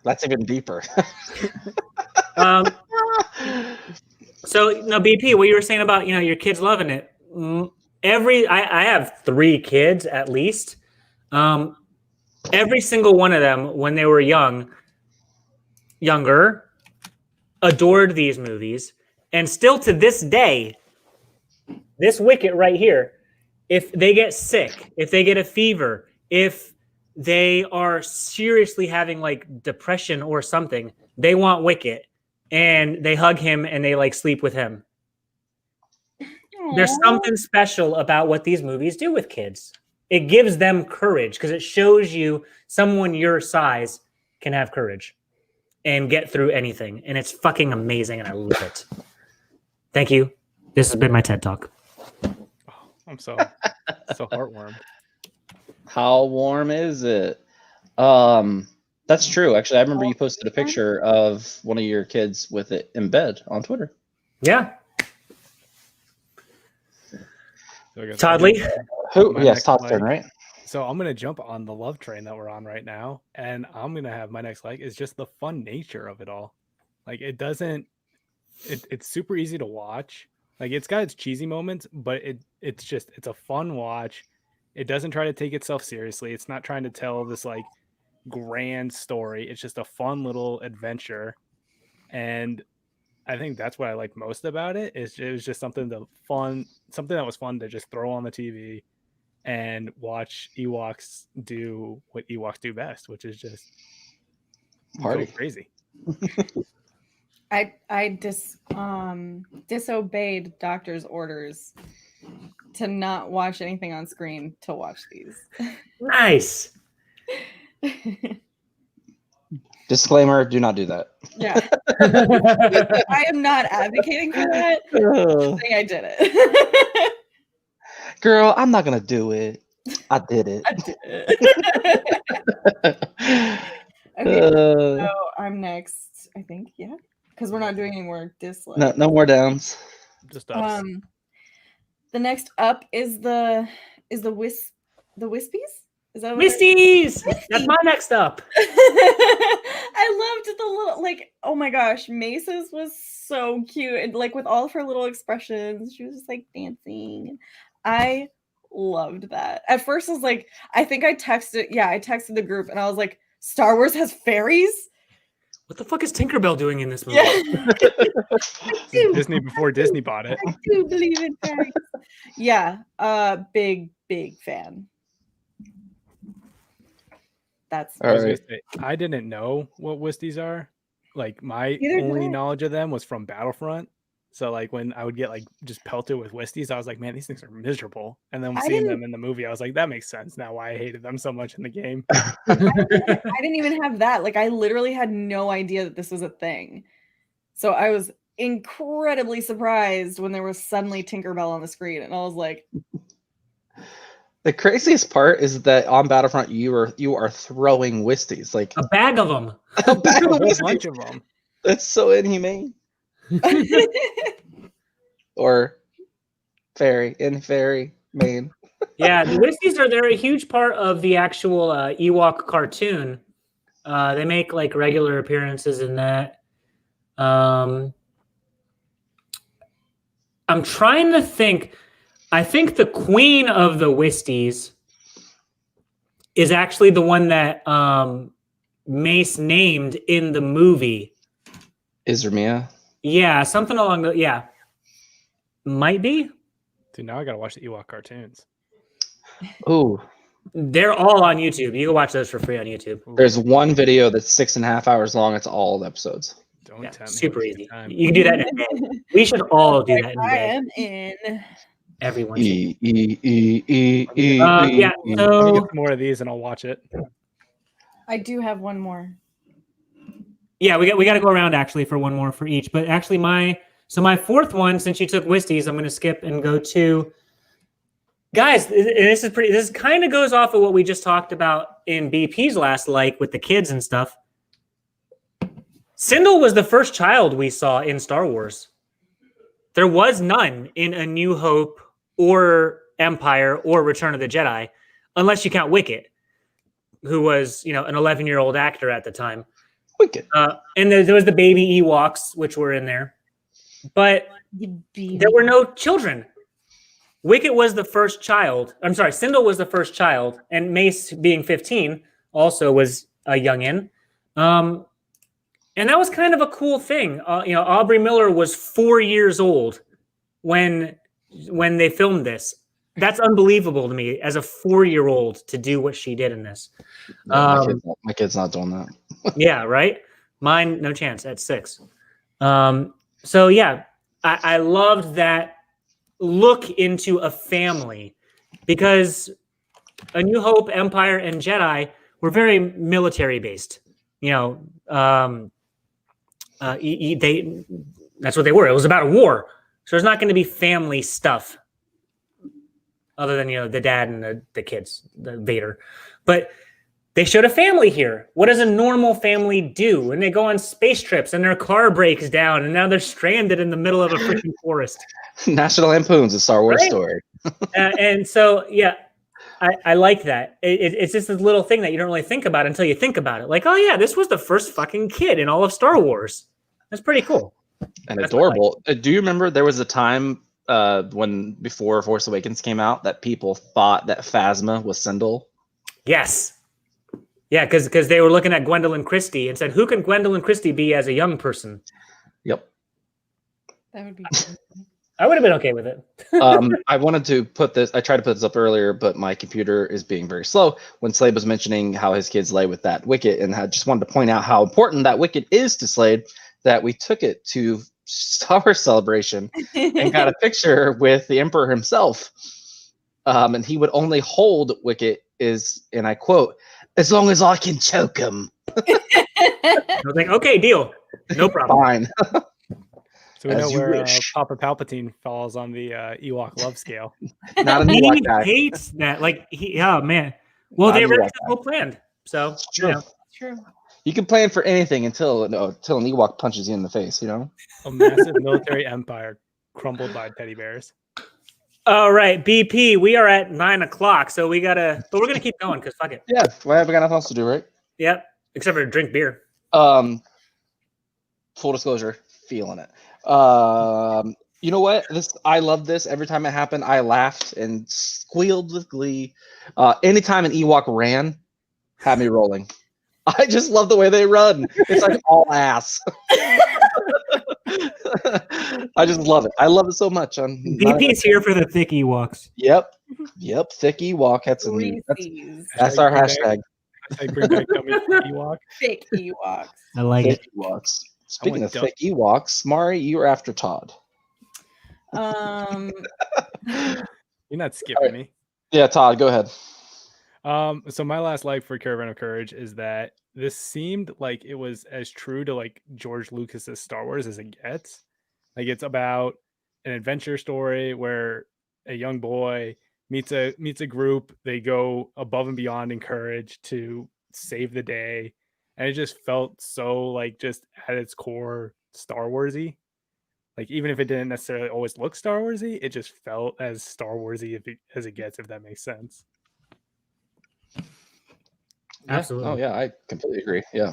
That's even deeper. So no, BP, what you were saying about your kids loving it. I have 3 kids at least. Every single one of them, when they were younger, adored these movies, and still to this day, this Wicket right here, if they get sick, if they get a fever, if they are seriously having like depression or something, they want Wicket, and they hug him and they like sleep with him. Aww. There's something special about what these movies do with kids. It gives them courage because it shows you someone your size can have courage and get through anything. And it's fucking amazing, and I love it. Thank you. This has been my TED Talk. Oh, I'm so heartwarmed. How warm is it? That's true. Actually, I remember you posted a picture of one of your kids with it in bed on Twitter. Yeah. So I guess Toddley. Yes, Todd's turn, right? So I'm gonna jump on the love train that we're on right now, and I'm gonna have my next like is just the fun nature of it all. Like it's super easy to watch. Like it's got its cheesy moments, but it's a fun watch. It doesn't try to take itself seriously. It's not trying to tell this like grand story. It's just a fun little adventure, and I think that's what I like most about it. It was just something that was fun to just throw on the TV and watch Ewoks do what Ewoks do best, which is just Party. go crazy. I disobeyed doctor's orders to not watch anything on screen to watch these. Nice. Disclaimer, do not do that. Yeah. I am not advocating for that. I'm saying I did it. Girl, I'm not gonna do it. I did it. I did it. Okay, so I'm next, I think. Yeah, because we're not doing any more dislikes. No more downs. Just ups. The next up is the Wispies. Is that what Misties. That's my next up. I loved the little, like, oh my gosh, Mace's was so cute, and like with all of her little expressions, she was just like dancing. I loved that. At first, I was like, I texted the group, and I was like, Star Wars has fairies? What the fuck is Tinkerbell doing in this movie? Yeah. Disney before Disney bought it. I do believe in fairies. Yeah, big fan. That's All right. I didn't know what Wisties are. Like my Neither only did I. knowledge of them was from Battlefront. So like when I would get like just pelted with Wisties, I was like, man, these things are miserable. And then I seeing didn't- them in the movie, I was like, that makes sense now why I hated them so much in the game. I didn't even have that. Like I literally had no idea that this was a thing. So I was incredibly surprised when there was suddenly Tinkerbell on the screen, and I was like, The craziest part is that on Battlefront you are throwing Wisties, like A bag of them. a bag A of whole bunch Wisties. of them. That's so inhumane. Or fairy main. Yeah, the Wisties they're a huge part of the actual Ewok cartoon. They make like regular appearances in that. I'm trying to think. I think the queen of the Wisties is actually the one that Mace named in the movie. Izermia. Yeah, something along the might be. Dude, now I gotta watch the Ewok cartoons. Ooh, They're all on YouTube. You can watch those for free on YouTube. There's one video that's 6.5 hours long. It's all the episodes. Don't Yeah, tempt me super with easy. time. You can do that in a day. We should all do that in a I day. am in. Everyone should. Yeah. Yeah. Let me So get more of these and I'll watch it. I do have one more. yeah, we got to go around actually for one more for each. But actually, my fourth one, since you took Wisties, I'm going to skip and go to guys. This kind of goes off of what we just talked about in BP's last like with the kids and stuff. Sindel was the first child we saw in Star Wars. There was none in A New Hope or Empire or Return of the Jedi, unless you count Wicket, who was, an 11-year-old actor at the time. Wicked. And there was the baby Ewoks, which were in there. But there were no children. Wicket was the first child. I'm sorry, Sindel was the first child. And Mace, being 15, also was a youngin'. And that was kind of a cool thing. Aubrey Miller was 4 years old when they filmed this. That's unbelievable to me as a 4-year-old to do what she did in this. Yeah, my kid's not doing that. Yeah, right? Mine, no chance at 6. So yeah, I loved that look into a family because A New Hope, Empire, and Jedi were very military based. That's what they were. It was about a war. So there's not going to be family stuff other than, the dad and the kids, the Vader. But they showed a family here. What does a normal family do? And they go on space trips and their car breaks down and now they're stranded in the middle of a freaking forest. National Lampoon's a Star Wars story. And so, yeah, I like that. It's just this little thing that you don't really think about until you think about it. Like, oh yeah, this was the first fucking kid in all of Star Wars. That's pretty cool. And adorable. Do you remember there was a time when before Force Awakens came out that people thought that Phasma was Sindel? Yes. Yeah, because they were looking at Gwendolyn Christie and said, who can Gwendolyn Christie be as a young person? Yep. That would be. I would have been okay with it. I wanted to put this. I tried to put this up earlier, but my computer is being very slow. When Slade was mentioning how his kids lay with that Wicket, and I just wanted to point out how important that Wicket is to Slade, that we took it to Star Wars Celebration and got a picture with the Emperor himself. And he would only hold Wicket and I quote, as long as I can choke him. I was like, okay, deal. No problem. Fine. So we know As you where wish. Papa Palpatine falls on the Ewok love scale. Not an He Ewok guy. hates that. Like, oh man. Well, they already all planned. So, True. True. You can plan for anything until an Ewok punches you in the face, A massive military empire crumbled by teddy bears. All right, BP, we are at 9:00, so we're gonna keep going because fuck it. Yeah, well, I haven't got nothing else to do, right? Yep, except for drink beer. Full disclosure, feeling it. You know what? I love this. Every time it happened, I laughed and squealed with glee. Anytime an Ewok ran, had me rolling. I just love the way they run. It's like all ass. I just love it. I love it so much. BP's here for the thick Ewoks. Yep. Thick Ewok. That's our hashtag. Bring back dummy Ewok. Thick Ewoks. I like Thick it. Ewoks. Speaking of dumb. thick Ewoks, Mari, you were after Todd. Um, You're not skipping me. Yeah, Todd, go ahead. So my last like for Caravan of Courage is that this seemed like it was as true to like George Lucas's Star Wars as it gets. Like it's about an adventure story where a young boy meets a group. They go above and beyond in courage to save the day, and it just felt so like just at its core Star Warsy. Like even if it didn't necessarily always look Star Warsy, it just felt as Star Warsy as it gets, if that makes sense. Absolutely. Oh yeah, I completely agree. Yeah.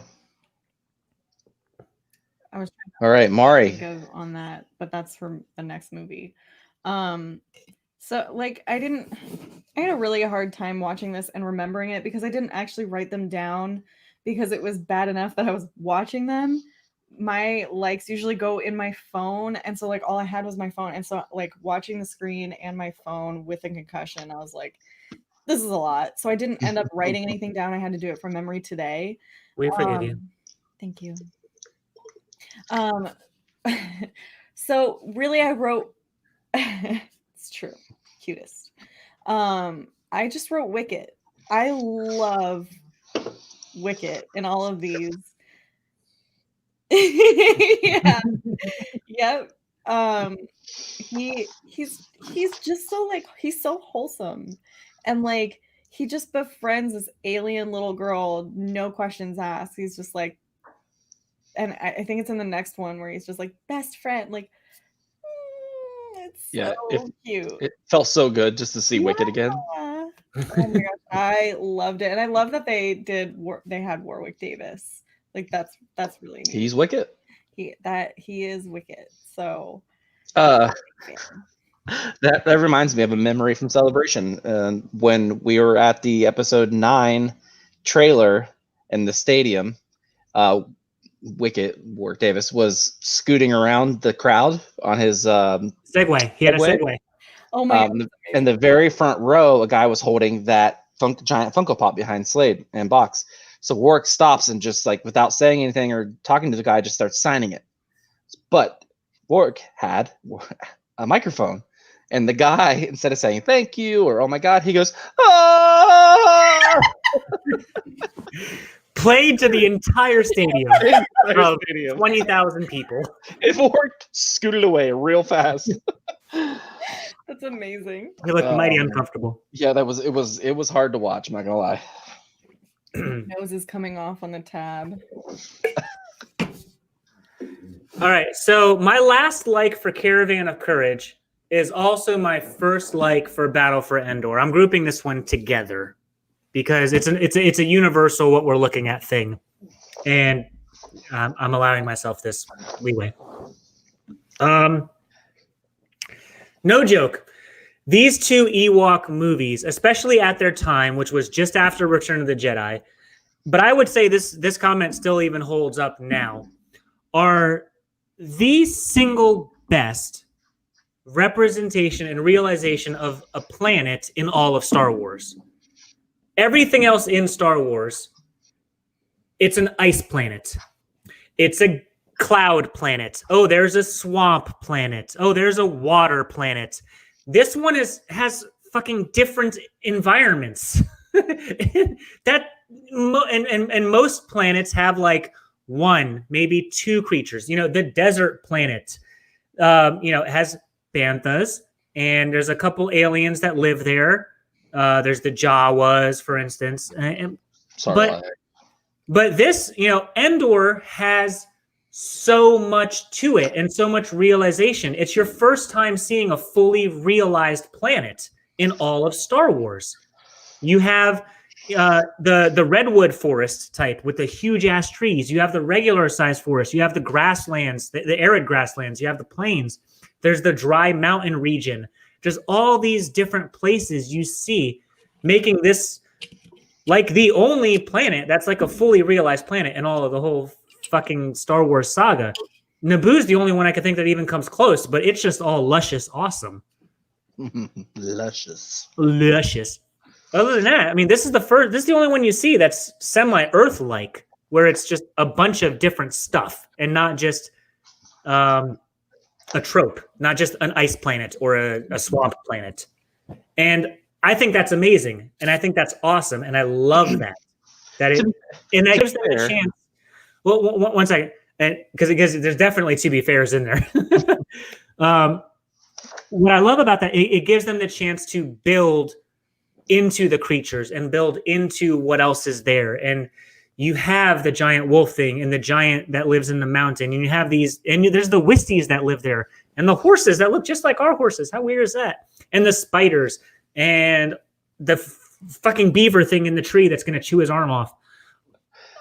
I was All right, Mari. trying to go on that, but that's for the next movie. So like I had a really hard time watching this and remembering it because I didn't actually write them down because it was bad enough that I was watching them. My likes usually go in my phone, and so like all I had was my phone, and so like watching the screen and my phone with a concussion, I was like, this is a lot. So I didn't end up writing anything down. I had to do it from memory today. We forgive you. Thank you. So really I wrote it's true. Cutest. I just wrote Wicket. I love Wicket in all of these. Yeah. Yep. He's just so like he's so wholesome, and like he just befriends this alien little girl, no questions asked. He's just like, and I think it's in the next one where he's just like best friend, like it's so cute. It felt so good just to see Wicket again. Oh my gosh, I loved it, and I love that they had Warwick Davis. Like that's really neat. He's Wicket. He is Wicket. So that reminds me of a memory from Celebration when we were at the episode 9 trailer in the stadium. Wicket, Warwick Davis, was scooting around the crowd on his Segway. He had a Segway. Oh my God. In the very front row, a guy was holding that giant Funko Pop behind Slade and Box. So Warwick stops and just like without saying anything or talking to the guy, just starts signing it. But Warwick had a microphone, and the guy, instead of saying thank you or oh my God, he goes, ah! Played to the entire stadium of 20,000 people. It worked, scooted away real fast. That's amazing. He looked mighty uncomfortable. Yeah, it was hard to watch, I'm not gonna lie. Nose is coming off on the tab. All right, so my last like for Caravan of Courage is also my first like for Battle for Endor. I'm grouping this one together because it's a universal what we're looking at thing, and I'm allowing myself this leeway. No joke. These two Ewok movies, especially at their time, which was just after Return of the Jedi, but I would say this comment still even holds up now, are the single best representation and realization of a planet in all of Star Wars. Everything else in Star Wars, it's an ice planet. It's a cloud planet. Oh, there's a swamp planet. Oh, there's a water planet. This one has fucking different environments. And most planets have like one, maybe two creatures. You know, the desert planet, it has banthas, and there's a couple aliens that live there. There's the Jawas, for instance. But this, Endor has so much to it and so much realization. It's your first time seeing a fully realized planet in all of Star Wars. You have the redwood forest type with the huge ass trees. You have the regular size forest. You have the grasslands, the arid grasslands. You have the plains. There's the dry mountain region. There's all these different places you see, making this like the only planet that's like a fully realized planet in all of the whole fucking Star Wars saga. Naboo's the only one I can think that even comes close, but it's just all luscious awesome. Luscious. Other than that, I mean, this is the only one you see that's semi-Earth-like, where it's just a bunch of different stuff and not just a trope, not just an ice planet or a swamp planet. And I think that's amazing, and I think that's awesome, and I love that. That gives them a chance. Well, one second, and because there's definitely to be fairs in there. What I love about that, it gives them the chance to build into the creatures and build into what else is there. And you have the giant wolf thing and the giant that lives in the mountain. And you have these, and there's the Wisties that live there and the horses that look just like our horses. How weird is that? And the spiders and the fucking beaver thing in the tree that's going to chew his arm off.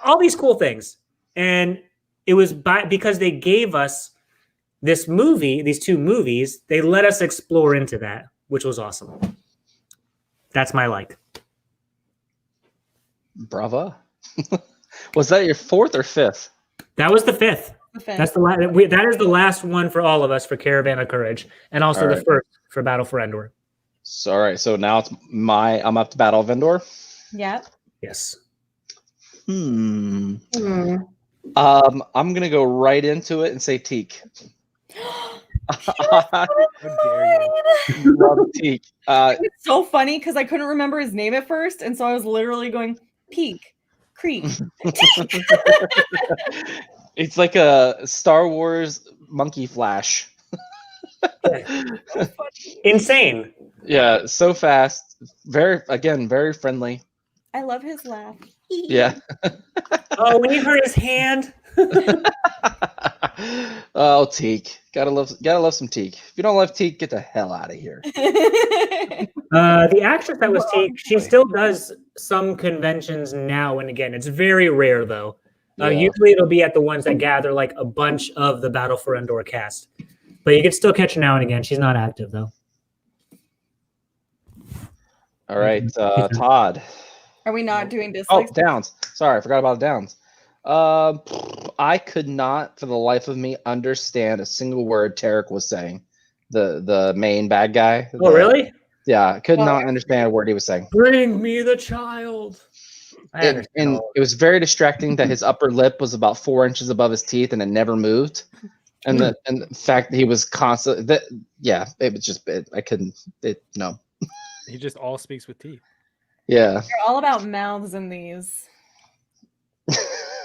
All these cool things. And it was because they gave us this movie, these two movies, they let us explore into that, which was awesome. That's my like. Bravo. Was that your fourth or fifth? That was the fifth. That's the last. That is the last one for all of us for Caravan of Courage, and also the first for Battle for Endor. So all right, so now I'm up to Battle of Endor. Yep. Yes. I'm gonna go right into it and say Teak. How dare you? Love Teak. It's so funny because I couldn't remember his name at first, and so I was literally going Peak, Creek. It's like a Star Wars monkey flash. Insane. Yeah, so fast. Very friendly. I love his laugh. Yeah. Oh, when you hurt his hand. Oh, Teak. Gotta love some Teak. If you don't love Teak, get the hell out of here. The actress that was Teak, she still does some conventions now and again. It's very rare though. Yeah. Usually it'll be at the ones that gather like a bunch of the Battle for Endor cast. But you can still catch her now and again. She's not active though. All right, Todd. Are we not doing Oh, dislikes? Downs. Sorry, I forgot about Downs. I could not, for the life of me, understand a single word Tarek was saying. The main bad guy. Oh, really? Yeah, I could not understand a word he was saying. Bring me the child. And it was very distracting that his upper lip was about 4 inches above his teeth and it never moved. And the fact that he was constant it was just I couldn't no. He just all speaks with teeth. Yeah. They're all about mouths in these.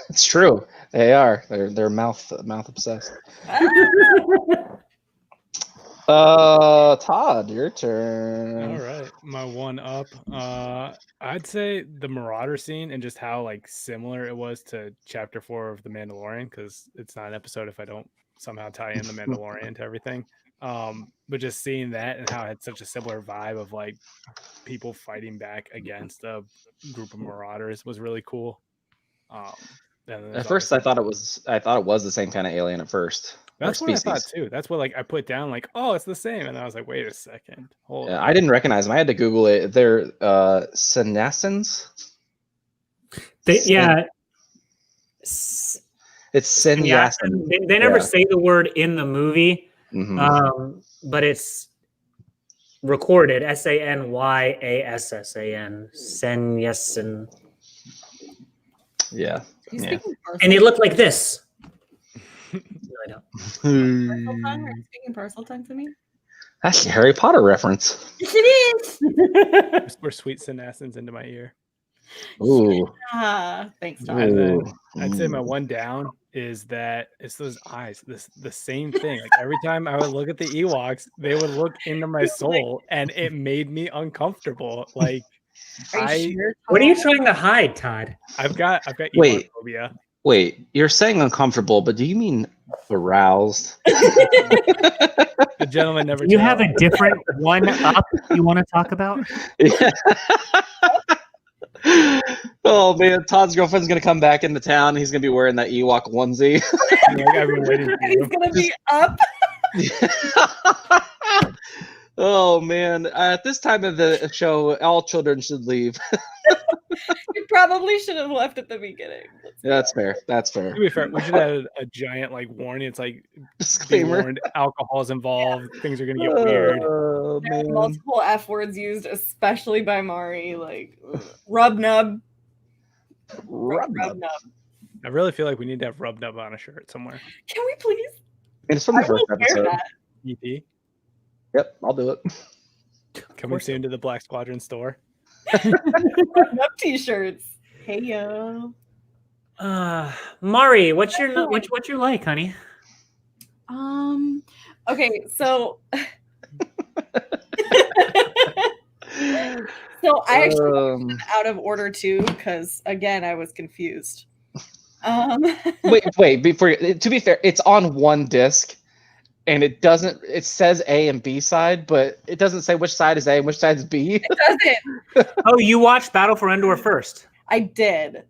It's true. They are. They're mouth obsessed. Todd, your turn. All right, my one up. I'd say the Marauder scene and just how like similar it was to Chapter 4 of The Mandalorian, because it's not an episode if I don't somehow tie in The Mandalorian to everything. But just seeing that and how it had such a similar vibe of like people fighting back against a group of marauders was really cool. At first, I thought it was the same kind of alien at first. That's what I thought too. That's what like I put down like, oh, it's the same, and I was like, wait a second, hold on. I didn't recognize them. I had to Google it. They're senescents. Yeah. It's Senyasin. They never say the word in the movie, but it's recorded Sanyasan. Senyasin. Yeah. And they look like this. No, I don't. Parcel tongue? Are you speaking parcel tongue to me? That's a Harry Potter reference. Yes, it is. Whisper sweet senescence into my ear. Ooh. Thanks, Todd. And then I'd say my one down is that it's those eyes. The same thing. Like every time I would look at the Ewoks, they would look into my soul, and it made me uncomfortable. Like, Sure, what are you trying to hide, Todd? I've got Wait. Ewophobia. Wait, you're saying uncomfortable, but do you mean aroused? The gentleman never. You have a different one up you want to talk about? Yeah. Oh man, Todd's girlfriend's gonna come back into town. And he's gonna be wearing that Ewok onesie. I've been waiting for you. He's gonna be up. Oh man, at this time of the show, all children should leave. You probably should have left at the beginning. Yeah, that's fair. That's fair. To be fair, we should have a giant like warning. It's like be Disclaimer. warned, alcohol's involved. Things are gonna get weird. Oh, There are man. multiple F words used, especially by Mari, like rub nub. Rub nub. Nub. I really feel like we need to have Rub Nub on a shirt somewhere. Can we please? And it's from the I first will wear episode. that. EP Yep, I'll do it. coming soon to the Black Squadron store. Rub nub t-shirts. Hey yo. Mari, what's your like, honey? Okay, so so I actually went out of order too, because again I was confused. Wait, to be fair, it's on one disc and it says A and B side, but it doesn't say which side is A and which side is B. It doesn't. Oh, you watched Battle for Endor first. I did.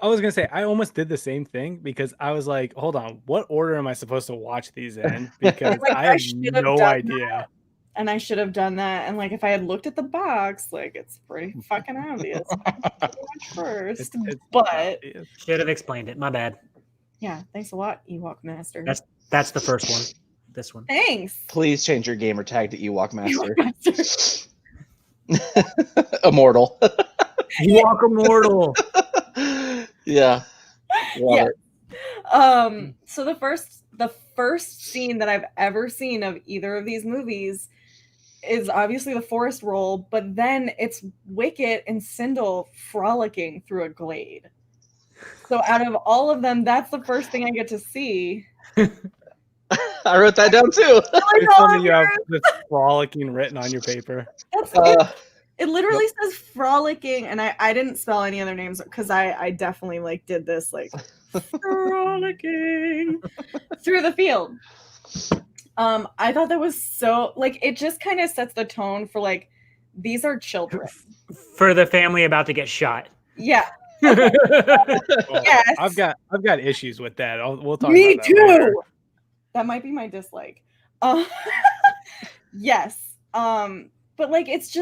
I was gonna say I almost did the same thing because I was like, hold on, what order am I supposed to watch these in? Because Like, I I have should have no done idea. And I should have done that. And like if I had looked at the box, like it's pretty fucking obvious. Watch first. But obvious. Should have explained it. My bad. yeah, thanks a lot, Ewok Master. That's the first one. This one. Thanks. Please change your gamer tag to Ewok Master. Immortal. Ewok immortal. Yeah. Love Yeah. it. So the first scene that I've ever seen of either of these movies is obviously the forest roll, but then it's Wicket and Sindel frolicking through a glade. So out of all of them, that's the first thing I get to see. I wrote that down too. It's funny you have this frolicking written on your paper. It literally says frolicking, and I didn't spell any other names because I definitely like did this like frolicking through the field. I thought that was so like it just kind of sets the tone for like these are children For the family about to get shot. Yeah. Well, Yes. I've got issues with that. We'll talk Me about that later. too. That might be my dislike. Yes. But like it's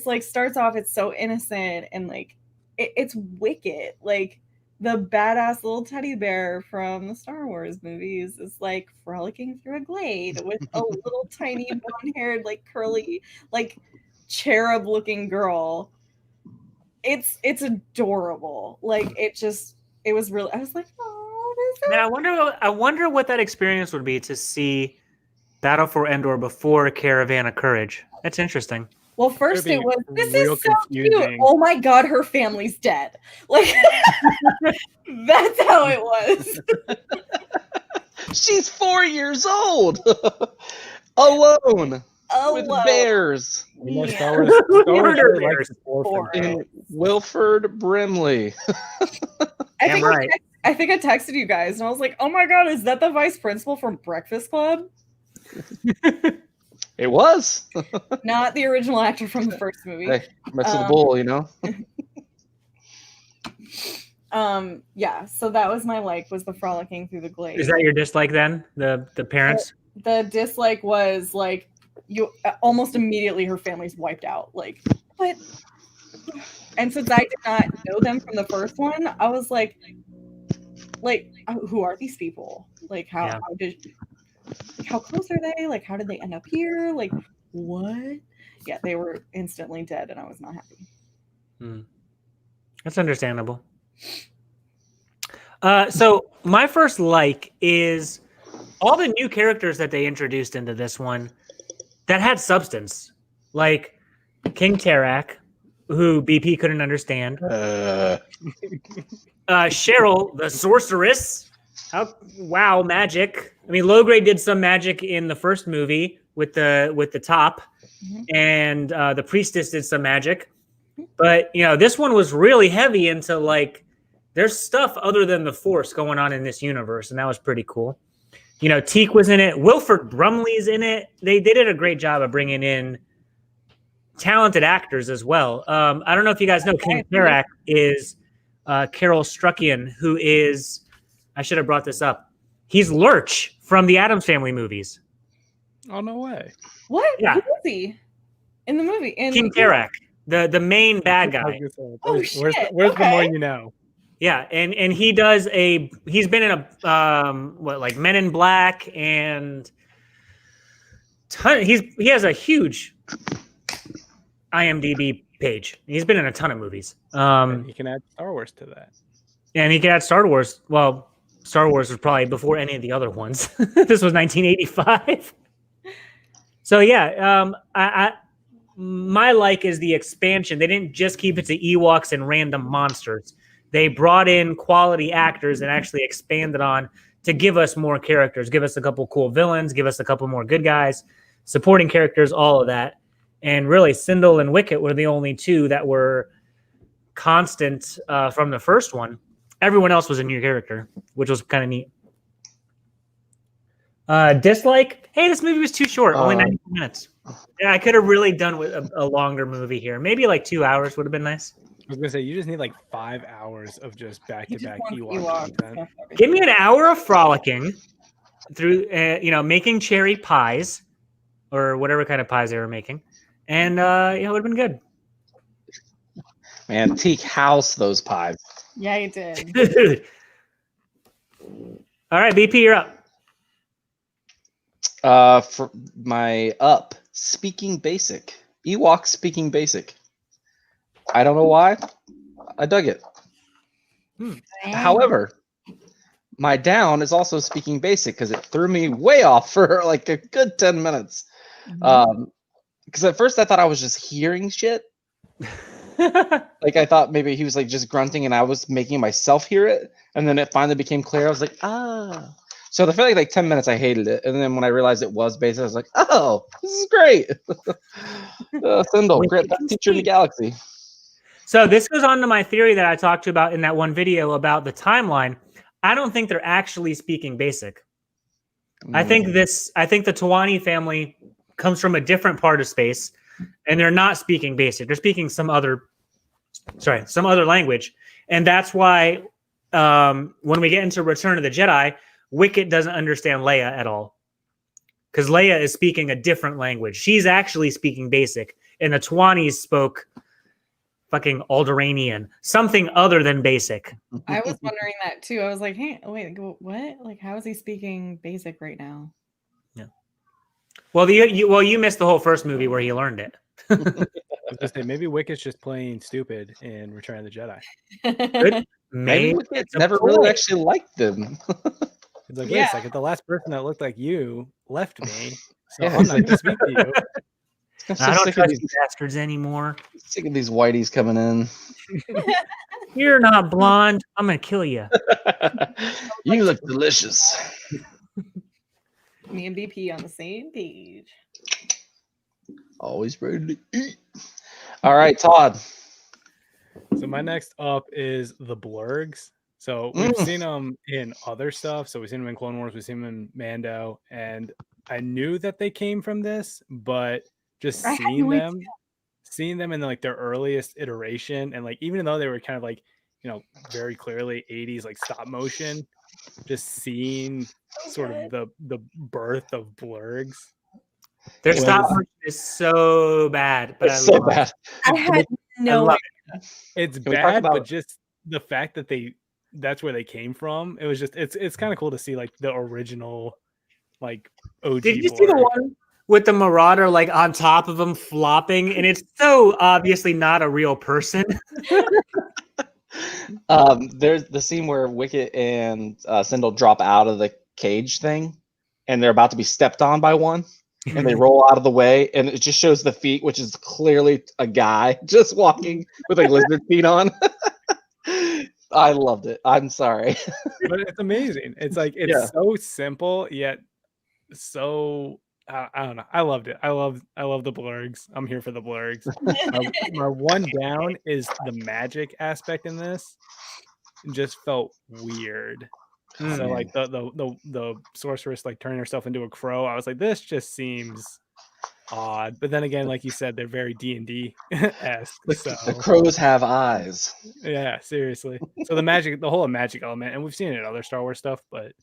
like starts off it's so innocent and like it's Wicket, like the badass little teddy bear from the Star Wars movies is like frolicking through a glade with a little tiny blonde-haired, like curly, like cherub looking girl. It's adorable. Like it was really I was like, oh, this is Man, I wonder what that experience would be to see Battle for Endor before Caravan of Courage. That's interesting. well, first It'd it be was this real is so cute. confusing. Oh my god, her family's dead. Like that's how it was. She's 4 years old. Alone. With Alone. bears. You know, Yeah. Star Wars Murder really likes bears. the orphan Four. girl. In Wilford Brimley. I Damn think right. I think I texted you guys and I was like, oh my god, is that the vice principal from Breakfast Club? It was. Not the original actor from the first movie. Hey, mess of the bull, you know? Yeah, so that was my like was the frolicking through the glade. Is that your dislike then? The parents? The dislike was like you almost immediately her family's wiped out. Like what? And since I did not know them from the first one, I was like who are these people? Like how close are they? Like how did they end up here? Like what? Yeah, they were instantly dead, and I was not happy. That's understandable. So my first like is all the new characters that they introduced into this one that had substance, like King Tarak, who BP couldn't understand. Cheryl, the sorceress. Wow, magic. I mean, Logray did some magic in the first movie with the top, and the priestess did some magic. But you know, this one was really heavy into like there's stuff other than the Force going on in this universe, and that was pretty cool. You know, Teak was in it. Wilford Brumley's in it. They did a great job of bringing in talented actors as well. I don't know if you guys know King Tarak is Carol Struckian, who is, I should have brought this up. He's Lurch from the Addams Family movies. Oh, no way. What? Yeah. Who is he in the movie? King Tarak, the main bad guy. Oh, Where's shit, the more okay. you know? Yeah, and he's been in a like Men in Black and he has a huge IMDb page. He's been in a ton of movies. You can add Star Wars to that. And he can add Star Wars. Well, Star Wars was probably before any of the other ones. This was 1985. So yeah, my like is the expansion. They didn't just keep it to Ewoks and random monsters. They brought in quality actors and actually expanded on to give us more characters, give us a couple cool villains, give us a couple more good guys, supporting characters, all of that. And really, Sindel and Wicket were the only two that were constant from the first one. Everyone else was a new character, which was kind of neat. Dislike? Hey, this movie was too short, only 90 minutes. Yeah, I could have really done with a longer movie here. Maybe like 2 hours would have been nice. I was gonna say you just need like 5 hours of just back-to-back Ewok content. Give me an hour of frolicking through, making cherry pies or whatever kind of pies they were making, and it would have been good. Man, Teak housed those pies. Yeah, he did. Dude. All right, BP, you're up. For my speaking basic, Ewok speaking basic. I don't know why. I dug it. However, my down is also speaking basic because it threw me way off for like a good 10 minutes. Because at first I thought I was just hearing shit. Like I thought maybe he was like just grunting and I was making myself hear it. And then it finally became clear. I was like, ah. So the first like 10 minutes I hated it. And then when I realized it was basic, I was like, oh, this is great. Sindel, great best teacher in the galaxy. So this goes on to my theory that I talked to about in that one video about the timeline. I don't think they're actually speaking basic. I think the Tawani family comes from a different part of space and they're not speaking basic. They're speaking some other language. And that's why when we get into Return of the Jedi, Wicket doesn't understand Leia at all. Because Leia is speaking a different language. She's actually speaking basic. And the Tawanis spoke fucking Alderaanian, something other than basic. I was wondering that too. I was like, hey, wait, what? Like, how is he speaking basic right now? Yeah. Well, you missed the whole first movie where he learned it. I was gonna say maybe Wicket's just playing stupid in Return of the Jedi. Maybe Wicket never really actually liked them. It's like, wait a second, the last person that looked like you left me, so I'm not gonna speak to you. I don't trust these bastards anymore. Sick of these whiteys coming in. You're not blonde. I'm gonna kill you. You look delicious. Me and BP on the same page. Always ready to eat. All right, Todd. So my next up is the Blurgs. So we've seen them in other stuff. So we've seen them in Clone Wars. We've seen them in Mando. And I knew that they came from this, but just seeing them in like their earliest iteration, and like even though they were kind of like, you know, very clearly 80s like stop motion, just seeing sort of the birth of Blurgs. Their stop motion is so bad, but it's so bad. I had no idea. It's bad, but just the fact that that's where they came from. It was just it's kind of cool to see like the original like OG. Did you see the one with the Marauder like on top of him flopping? And it's so obviously not a real person. There's the scene where Wicket and Sindel drop out of the cage thing, and they're about to be stepped on by one, and they roll out of the way, and it just shows the feet, which is clearly a guy just walking with like lizard feet on. I loved it. I'm sorry. But it's amazing. It's like it's so simple yet so I don't know. I loved it. I love the Blurgs. I'm here for the Blurgs. My one down is the magic aspect in this. It just felt weird. So like the sorceress like turning herself into a crow. I was like, this just seems odd. But then again, like you said, they're very D&D-esque. The crows have eyes. Yeah, seriously. So the whole magic element, and we've seen it in other Star Wars stuff, but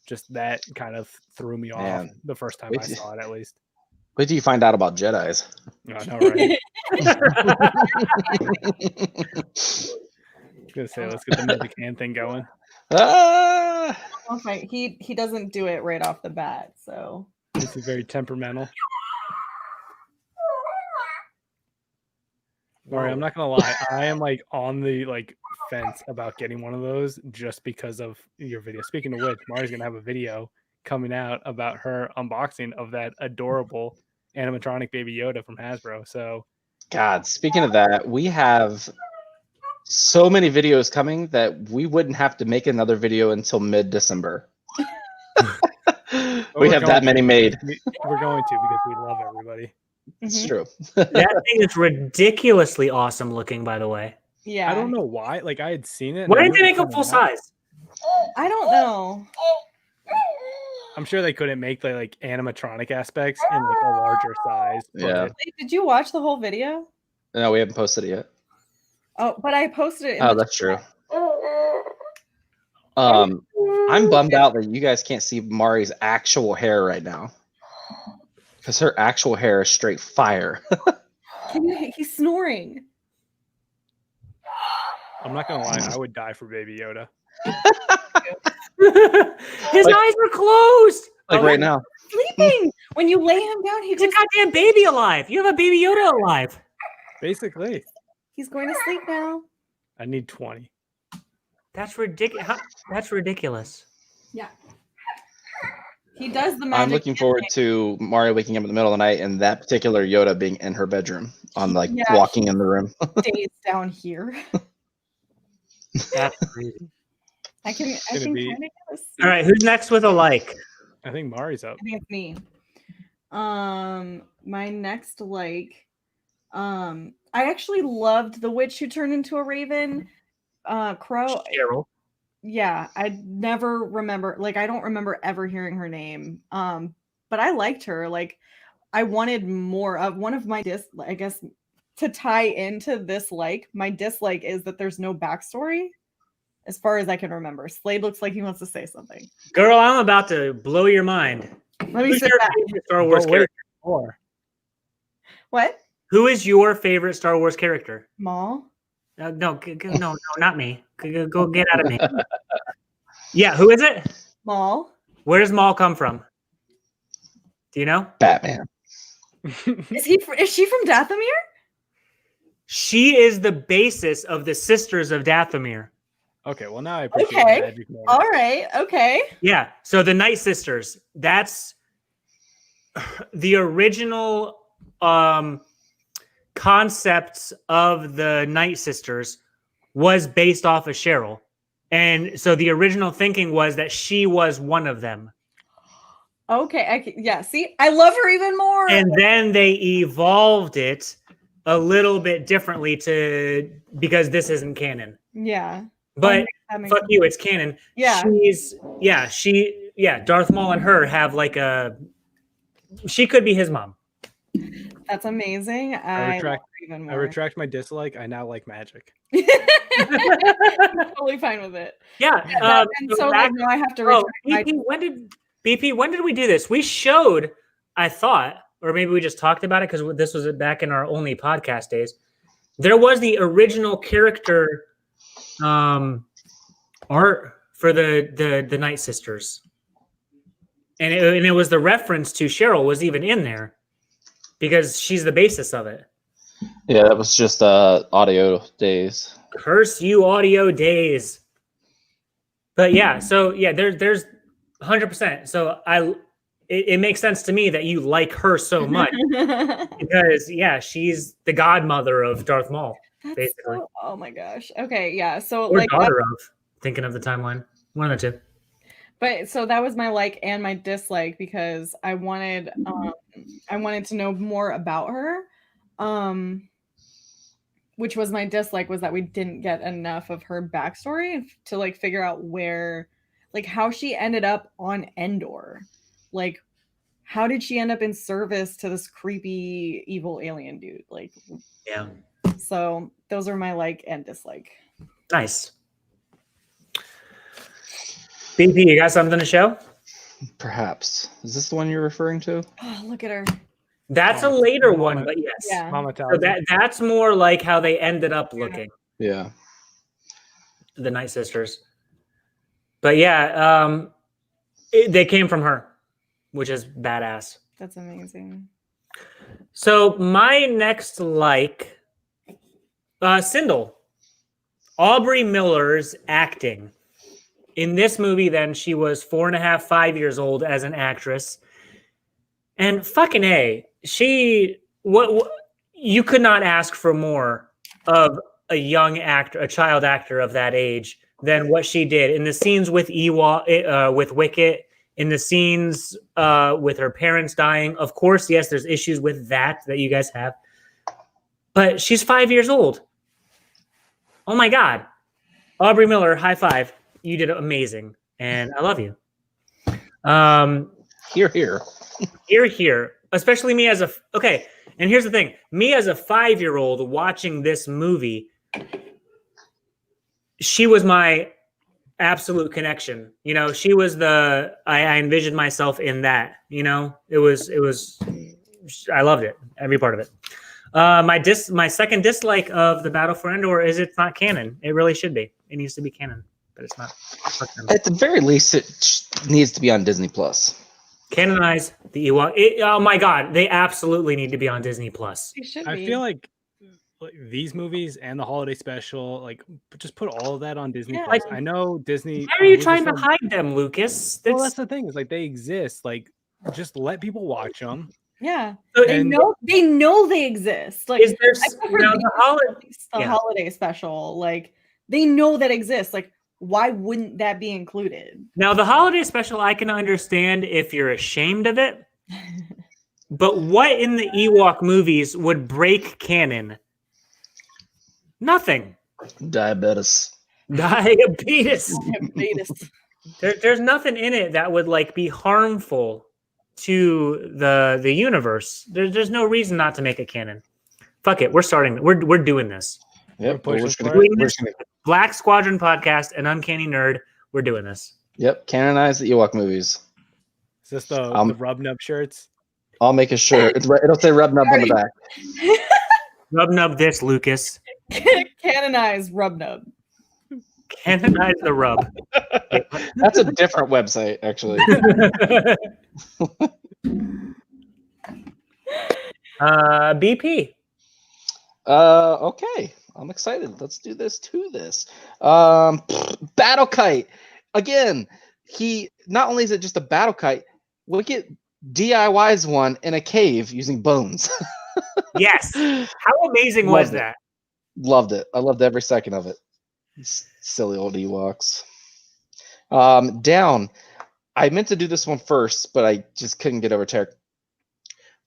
just that kind of threw me off the first time I saw it, at least. Wait till you find out about Jedis. I know, right? I was gonna say, let's get the magic hand thing going. He doesn't do it right off the bat, so This is very temperamental. Sorry, I'm not gonna lie. I am like on the like fence about getting one of those just because of your video. Speaking of which, Mari's gonna have a video coming out about her unboxing of that adorable animatronic baby Yoda from Hasbro. So, God, speaking of that, we have so many videos coming that we wouldn't have to make another video until mid-December. We have that many made. We're going to because we love everybody. It's true. That thing is ridiculously awesome looking, by the way. Yeah. I don't know why. Like I had seen it. Why didn't they make them full size? I don't know. I'm sure they couldn't make the like animatronic aspects in like a larger size. Yeah. Wait, did you watch the whole video? No, we haven't posted it yet. Oh, but I posted it. Oh, that's true. I'm bummed out that you guys can't see Mari's actual hair right now. Because her actual hair is straight fire. He's snoring. I'm not gonna lie, I would die for Baby Yoda. His eyes are closed. Like right now. Sleeping. When you lay him down, he He's a goes, goddamn baby alive. You have a baby Yoda alive. Basically, he's going to sleep now. I need 20. That's ridiculous. That's ridiculous. Yeah. He does the magic. I'm looking forward to Mario waking up in the middle of the night and that particular Yoda being in her bedroom on like walking in the room. Days down here. That's crazy. I can be- kind of All right, who's next with a like? I think Mari's up. I think it's me. My next like, I actually loved the witch who turned into a raven. Crow. Cheryl. Yeah, I never remember. Like, I don't remember ever hearing her name. But I liked her. Like, I wanted more of one of my I guess to tie into this. Like, my dislike is that there's no backstory. As far as I can remember, Slade looks like he wants to say something. Girl, I'm about to blow your mind. Let me Who's sit your back. favorite Star Wars But wait, character? more. What? Who is your favorite Star Wars character? Maul? No, not me. Go get out of me. Yeah, who is it? Maul? Where does Maul come from? Do you know? Batman. Is she from Dathomir? She is the basis of the Sisters of Dathomir. Okay, well now I appreciate Okay. the magic more. All right. Okay. Yeah, so the Night Sisters, that's the original concepts of the Night Sisters was based off of Cheryl. And so the original thinking was that she was one of them. Okay. Yeah. See, I love her even more. And then they evolved it a little bit differently because this isn't canon. Yeah. But That makes fuck sense. you, it's canon. Yeah. Darth Maul and her have like she could be his mom. That's amazing. I love her even more. I retract my dislike. I now like magic. Totally fine with it. Yeah. And so like, now I have to retract my BP, when did we do this? We showed, I thought, or maybe we just talked about it because this was back in our only podcast days. There was the original character art for the Night Sisters. And it was the reference to Cheryl was even in there because she's the basis of it. Yeah, that was just audio days. Curse you, audio days. But yeah, so yeah, there's 100%. So it makes sense to me that you like her so much because yeah, she's the godmother of Darth Maul, basically. Oh my gosh. Okay, yeah. So Or like daughter of, thinking of the timeline. One of the two. but so that was my like and my dislike because I wanted to know more about her. Which was my dislike was that we didn't get enough of her backstory to like figure out where like how she ended up on Endor. Like how did she end up in service to this creepy evil alien dude? Like Yeah. so those are my like and dislike. Nice. BP, you got something to show? Perhaps. Is this the one you're referring to? Oh, look at her. That's a later one, but yes. Yeah. Mama So tells me. that's more like how they ended up looking, Yeah. the Night Sisters. But yeah, they came from her, which is badass. That's amazing. So my next like, Sindel, Aubrey Miller's acting in this movie. Then she was 4.5, 5 years old as an actress, and fucking A, what you could not ask for more of a young actor, a child actor of that age than what she did in the scenes with Ewok, with Wicket. In the scenes with her parents dying, of course, yes, there's issues with that you guys have. But she's 5 years old. Oh my God. Aubrey Miller, high five. You did amazing. And I love you. Here. Here. Especially me as okay. And here's the thing. Me as a 5-year-old watching this movie, she was my absolute connection. You know, she was I envisioned myself in that, you know, it was, I loved it. Every part of it. My second dislike of the Battle for Endor is it's not canon. It really should be. It needs to be canon, but it's not. At the very least, it needs to be on Disney Plus. Canonize the Ewok. Oh my god, they absolutely need to be on Disney Plus. They should I be. feel like these movies and the holiday special, like just put all of that on Disney Yeah. Plus. I know Disney. Why are you Lucasfilm- trying to hide them, Lucas? Well, that's the thing. Is like they exist. Like just let people watch them. Yeah. So They And- know they exist. Like is there I prefer now these the holiday? at least the yeah. holiday special. Like they know that exists. Like why wouldn't that be included? Now the holiday special, I can understand if you're ashamed of it. But what in the Ewok movies would break canon? Nothing. Diabetes. Diabetes. Diabetes. There's nothing in it that would like be harmful to the universe. There's no reason not to make a canon. Fuck it, we're starting. We're doing this. Yep. We're We're pushing just for gonna, it. we're just gonna, Black Squadron podcast and Uncanny Nerd. We're doing this. yep. Canonize the Ewok movies. Is this the rub nub shirts? I'll make a shirt. It'll say Rub Nub on the back. Rub nub this, Lucas. Canonize Rubnub. Canonize the rub. That's a different website, actually. BP. Okay. I'm excited. Let's do this to this. Battle Kite. Again, he not only is it just a battle kite, Wicket DIYs one in a cave using bones. Yes. How amazing was Loved it. that? Loved it. I loved every second of it. Silly old Ewoks. Down. I meant to do this one first, but I just couldn't get over Tarek.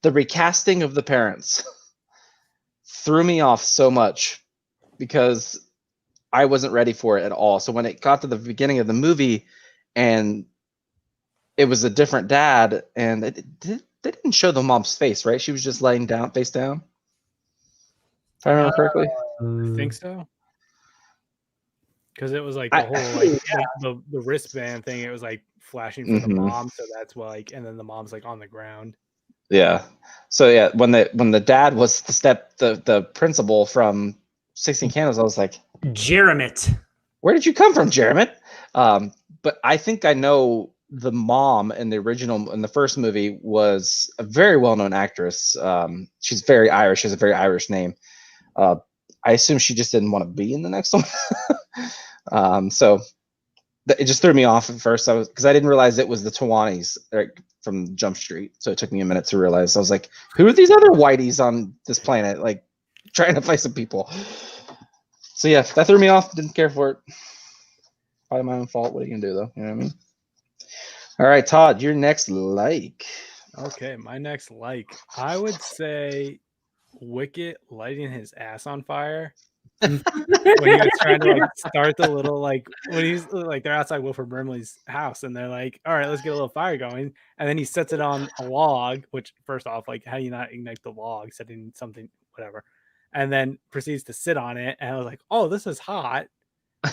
The recasting of the parents threw me off so much because I wasn't ready for it at all. So when it got to the beginning of the movie and it was a different dad, and they didn't show the mom's face, right? She was just laying down, face down. If I remember correctly. I think so. Because it was like the whole like the wristband thing. It was like flashing for the mom, so that's why. Like, and then the mom's like on the ground. Yeah. So yeah, when the dad was the principal from 16 Candles, I was like, Jeremit. where did you come from, Jeremit? But I think I know the mom in the first movie was a very well-known actress. She's very Irish. She has a very Irish name. I assume she just didn't want to be in the next one. So it just threw me off at first. Because I didn't realize it was the Tawanis from Jump Street. So it took me a minute to realize. I was like, who are these other whiteys on this planet? Like trying to fight some people. So yeah, that threw me off. Didn't care for it. Probably my own fault. What are you gonna do though? You know what I mean? All right, Todd, your next like. Okay, my next like. I would say Wicket lighting his ass on fire. When he was trying to like start the little like when he's like they're outside Wilford Brimley's house and they're like, all right, let's get a little fire going, and then he sets it on a log. Which first off, like how do you not ignite the log? Setting something, whatever, and then proceeds to sit on it. And I was like, oh, this is hot,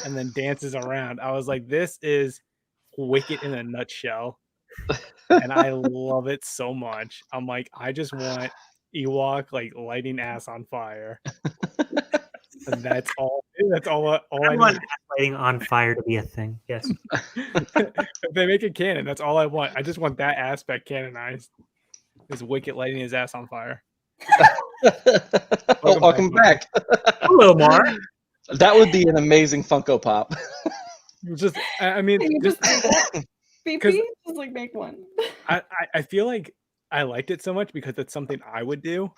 and then dances around. I was like, this is Wicket in a nutshell, and I love it so much. I'm like, I just want Ewok like lighting ass on fire. And that's all. That's all I want lighting on fire to be a thing. Yes. If they make it canon, that's all I want. I just want that aspect canonized. Is Wicket lighting his ass on fire? Welcome back. Hello, Mark. That would be an amazing Funko Pop. Just, I mean, just BP, just like make one. I feel like I liked it so much because it's something I would do.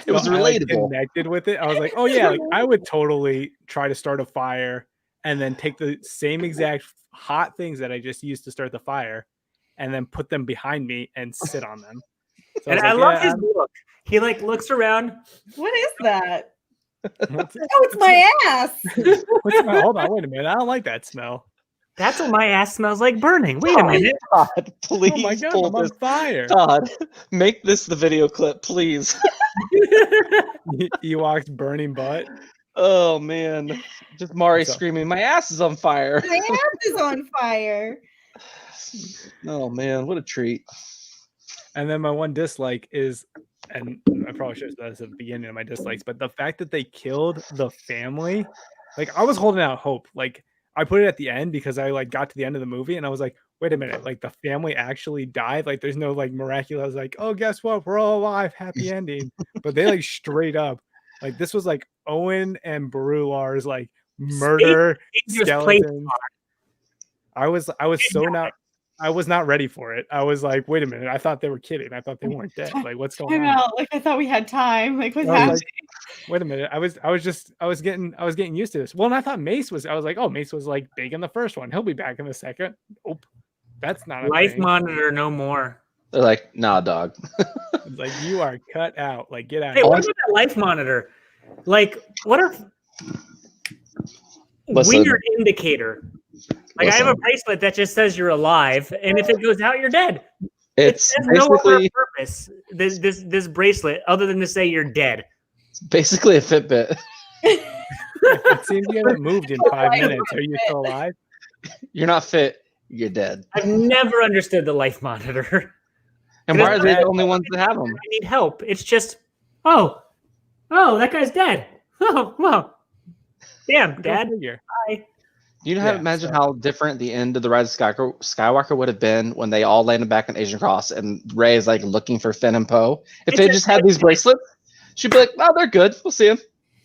It was relatable. I connected with it. I was like, oh yeah, like I would totally try to start a fire and then take the same exact hot things that I just used to start the fire and then put them behind me and sit on them. So and I love his look. He like looks around. What is that? Oh, it's my ass. Hold on, wait a minute. I don't like that smell. That's what my ass smells like burning. Wait a minute. Todd, please Oh my god, pull I'm on this. fire. Todd, make this the video clip, please. Ewok's burning butt. Oh man, just Mari So- screaming, "My ass is on fire!" My ass is on fire. Oh man, what a treat! And then my one dislike is, and I probably should have said this at the beginning of my dislikes, but the fact that they killed the family, like I was holding out hope. Like I put it at the end because I like got to the end of the movie and I was like, wait a minute, like the family actually died? Like there's no like miraculous like, oh, guess what? We're all alive, happy ending. But they like straight up, like this was like Owen and Barular's like murder skeletons. I was not ready for it. I was like, wait a minute, I thought they were kidding. I thought they weren't dead. Like what's going on? Out. Like I thought we had time. Like what's happening? Like, wait a minute. I was getting used to this. Well, and I thought Mace was. I was like, oh, Mace was like big in the first one. He'll be back in the second. Nope, that's not a life thing. monitor. No more. They're like, nah, dog. It's like you are cut out. Like get out. Hey, what about that life monitor? Like, what if weird indicator? Like I have a bracelet that just says you're alive, and if it goes out, you're dead. It's no other purpose. This bracelet, other than to say you're dead. It's basically a Fitbit. It seems you haven't moved in 5 minutes. Are you still alive? You're not fit. You're dead. I've never understood the life monitor. And why are they the only ones that have them? I need help. It's just, oh, that guy's dead. Oh, well, damn, Dad. Bye. Do you imagine how different the end of the Rise of Skywalker would have been when they all landed back on Asian Cross and Rey is like looking for Finn and Poe? If they just had these bracelets, she'd be like, "Oh, they're good. We'll see them."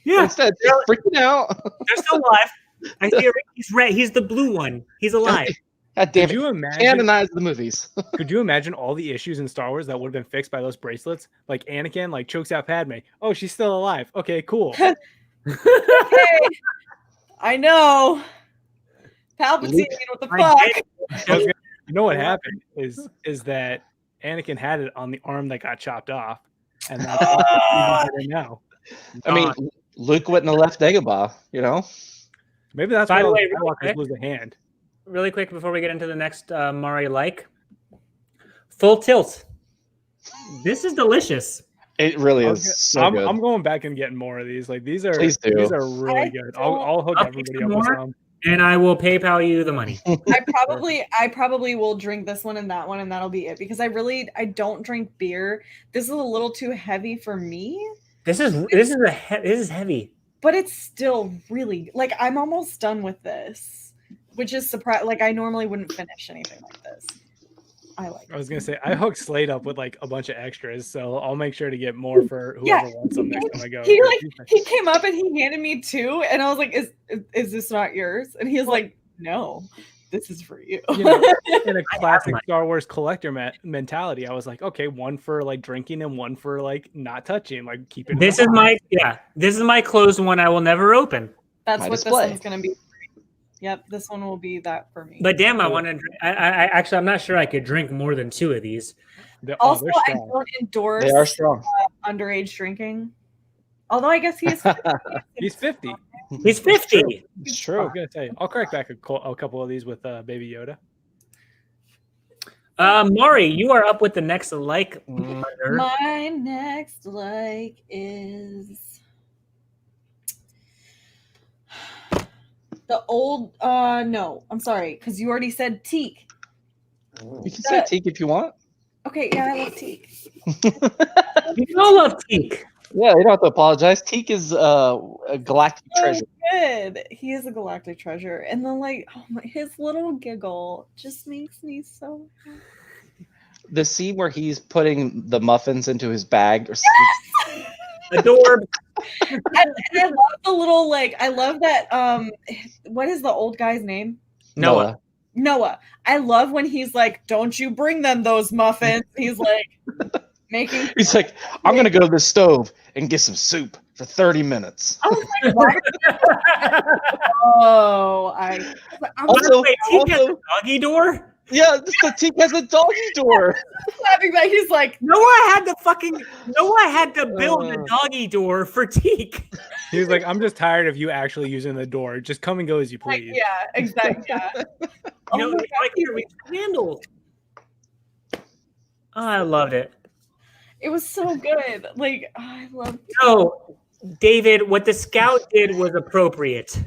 Yeah. Instead, they're freaking out. They're still alive. I see. He's red. He's the blue one. He's alive. God damn it! Could you imagine? Canonize the movies. Could you imagine all the issues in Star Wars that would have been fixed by those bracelets? Like Anakin, like chokes out Padme. Oh, she's still alive. Okay, cool. Hey, I know. Palpatine, what the fuck? You know what happened is that Anakin had it on the arm that got chopped off, and that's now. I mean, Luke wouldn't have left Dagobah, you know. Maybe that's why Skywalkers lose a hand. Really quick before we get into the next Mari like full tilt. This is delicious. It really is. I'm going back and getting more of these. Like these are really good. I'll hook everybody up with some. And I will PayPal you the money. I probably will drink this one and that one, and that'll be it because I don't drink beer. This is a little too heavy for me. This is heavy. But it's still really like I'm almost done with this, which is surprising. Like I normally wouldn't finish anything like this. I was gonna say I hooked Slade up with like a bunch of extras, so I'll make sure to get more for whoever wants them next time I go. He came up and he handed me 2, and I was like, "Is this not yours?" And he was like, "No, this is for you." In a classic Star Wars collector mentality, I was like, "Okay, one for like drinking and one for like not touching, like keep it." This is my closed one. I will never open. That's what this one's gonna be. Yep, this one will be that for me. But damn, I want to drink. I actually, I'm not sure I could drink more than 2 of these. Also, I don't endorse they are strong. Underage drinking. Although I guess he's 50. He's 50. He's 50. It's true. I was gonna say I'll crack back a couple of these with Baby Yoda. Mari, you are up with the next like. My next like is the old. No, I'm sorry, because you already said teak. You can say teak if you want. Okay, yeah, I love teak. You all love teak. Yeah, you don't have to apologize. Teak is a galactic treasure. Good. He is a galactic treasure. And then, like, his little giggle just makes me so happy. The scene where he's putting the muffins into his bag. Yes! Adorable. And I love the little, like, I love that, what is the old guy's name? Noah. I love when he's like, don't you bring them those muffins. He's like, He's like, I'm going to go to the stove and get some soup for 30 minutes. Also, Teak has a doggy door? Yeah, the Teak has a doggy door. He's like, Noah had to build the doggy door for Teak. He was like, I'm just tired of you actually using the door. Just come and go as you please. Yeah, exactly. Yeah. I can't reach the handle. Oh, I loved it. It was so good. Like, I loved it. No, David, what the scout did was appropriate.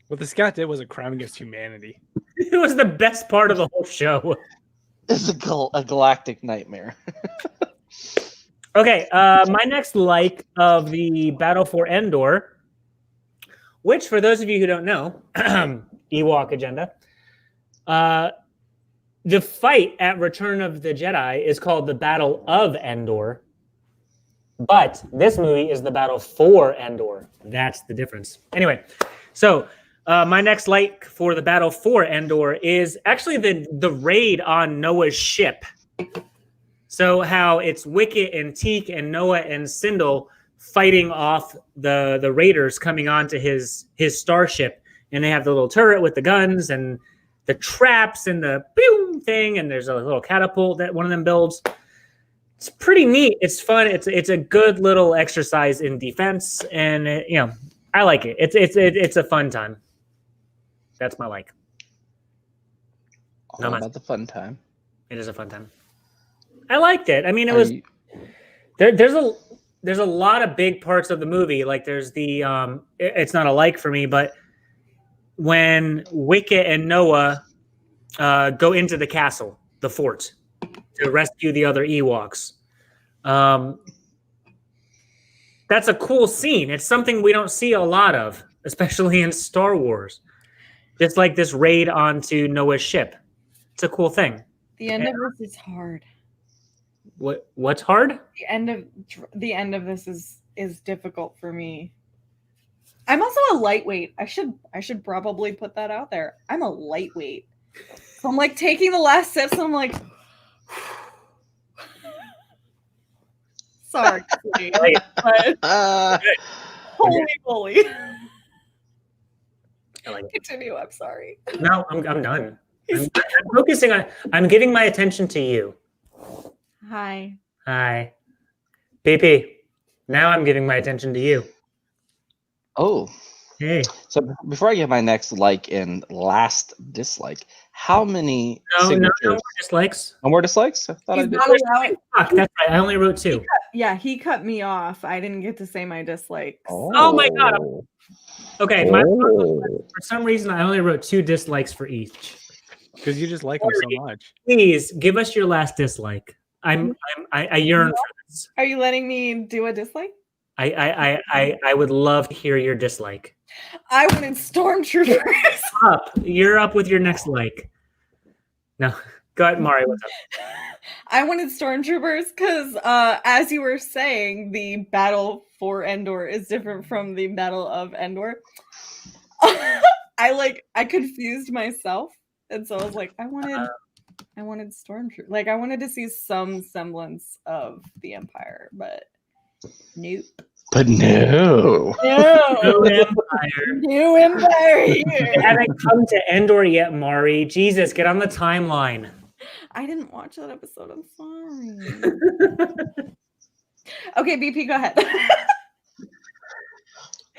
What the scout did was a crime against humanity. It was the best part of the whole show. It's a galactic nightmare. Okay, my next like of the Battle for Endor, which, for those of you who don't know, Ewok agenda, the fight at Return of the Jedi is called the Battle of Endor, but this movie is the Battle for Endor. That's the difference. Anyway, so my next like for the Battle for Endor is actually the raid on Noah's ship. So how it's Wicket and Teak and Noah and Sindel fighting off the raiders coming onto his starship, and they have the little turret with the guns and the traps and the boom thing, and there's a little catapult that one of them builds. It's pretty neat. It's fun. It's a good little exercise in defense, and I like it. It's a fun time. That's my like. All about the fun time. It is a fun time. I liked it. I mean, it was there's a lot of big parts of the movie. Like there's the it's not a like for me, but when Wicket and Noah go into the castle, the fort, to rescue the other Ewoks. That's a cool scene. It's something we don't see a lot of, especially in Star Wars. Just like this raid onto Noah's ship. It's a cool thing. The end of this is hard. What's hard? The end of this is difficult for me. I'm also a lightweight. I should probably put that out there. I'm a lightweight. So I'm like taking the last sips and I'm like sorry. But holy moly. I like it. Continue, I'm sorry. No, I'm done. I'm focusing on. I'm giving my attention to you. Hi. PP. Now I'm giving my attention to you. Oh. Hey. So before I give my next like and last dislike, how many No signatures? more dislikes. No more dislikes? I thought I He's did. not allowed. Fuck, that's right. I only wrote 2. He cut me off. I didn't get to say my dislikes. Oh my God. Okay, Oh. for some reason I only wrote 2 dislikes for each. Because you just like him so much. Please give us your last dislike. I yearn for this. Are you letting me do a dislike? I would love to hear your dislike. I wanted stormtroopers. You're up with your next like. No, go ahead, Mari. What's up? I wanted stormtroopers because, as you were saying, the battle for Endor is different from the battle of Endor. I confused myself, and so I was like, I wanted stormtroopers. Like I wanted to see some semblance of the Empire, but nope. But no. No Empire. New Empire You here. haven't come to Endor yet, Mari. Jesus, get on the timeline. I didn't watch that episode. I'm sorry. Okay, BP, go ahead.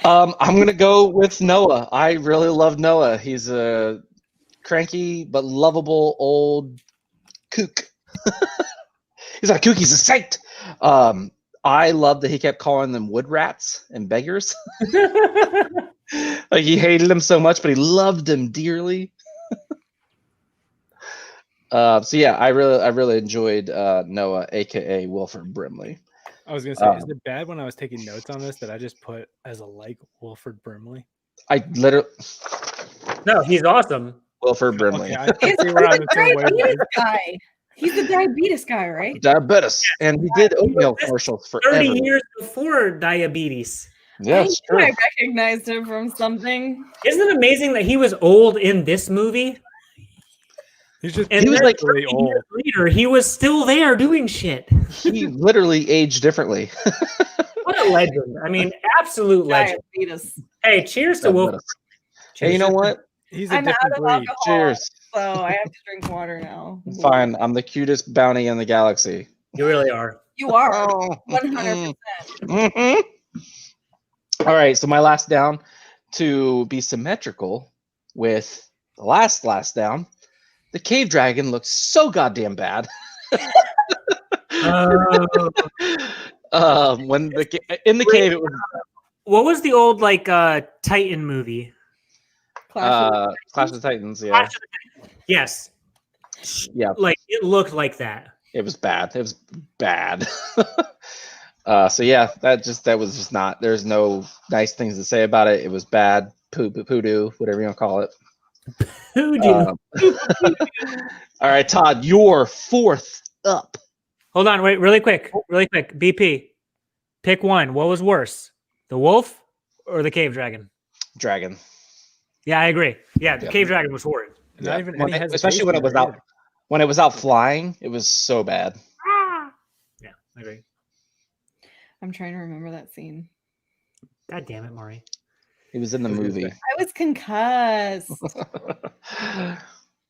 I'm gonna go with Noah. I really love Noah. He's a cranky but lovable old kook. He's not a kook. He's a saint. I love that he kept calling them wood rats and beggars. Like he hated them so much, but he loved them dearly. So yeah, I really enjoyed Noah, aka Wilford Brimley. I was gonna say, is it bad when I was taking notes on this that I just put as a like Wilford Brimley? I literally No, he's awesome. Wilford Brimley. Okay, I see where I was going with Diabetes this. guy. He's the diabetes guy, right? Diabetes, and he did oatmeal commercials forever. 30 years before diabetes. Yes, I knew true. I recognized him from something. Isn't it amazing that he was old in this movie? He's just And He was then like 30 old. years later, he was still there doing shit. He literally aged differently. What a legend. I mean, absolute legend. Diabetes. Hey, cheers to Wilford. Hey, you know what? He's a I'm out different of breed. alcohol, Cheers. so I have to drink water now. Fine. I'm the cutest bounty in the galaxy. You really are. You are Oh, 100%. mhm. All right. So my last down, to be symmetrical with the last down, the cave dragon looks so goddamn bad. When in the cave, it was What was the old like Titan movie? Clash of the Titans. Yeah, Yes. yeah. Like it looked like that. It was bad. It was bad. So yeah, that was just not. There's no nice things to say about it. It was bad. Poo-doo, whatever you want to call it. Hoodoo. All right, Todd, you're fourth up. Hold on, wait, really quick. BP, pick one. What was worse, the wolf or the cave dragon? Dragon. Yeah, I agree. Yeah, the Yep. cave dragon was horrid. Not even When any especially when it was hesitation out. When it was out flying, it was so bad. Yeah, I agree. I'm trying to remember that scene. God damn it, Maury. It was in the movie. I was concussed.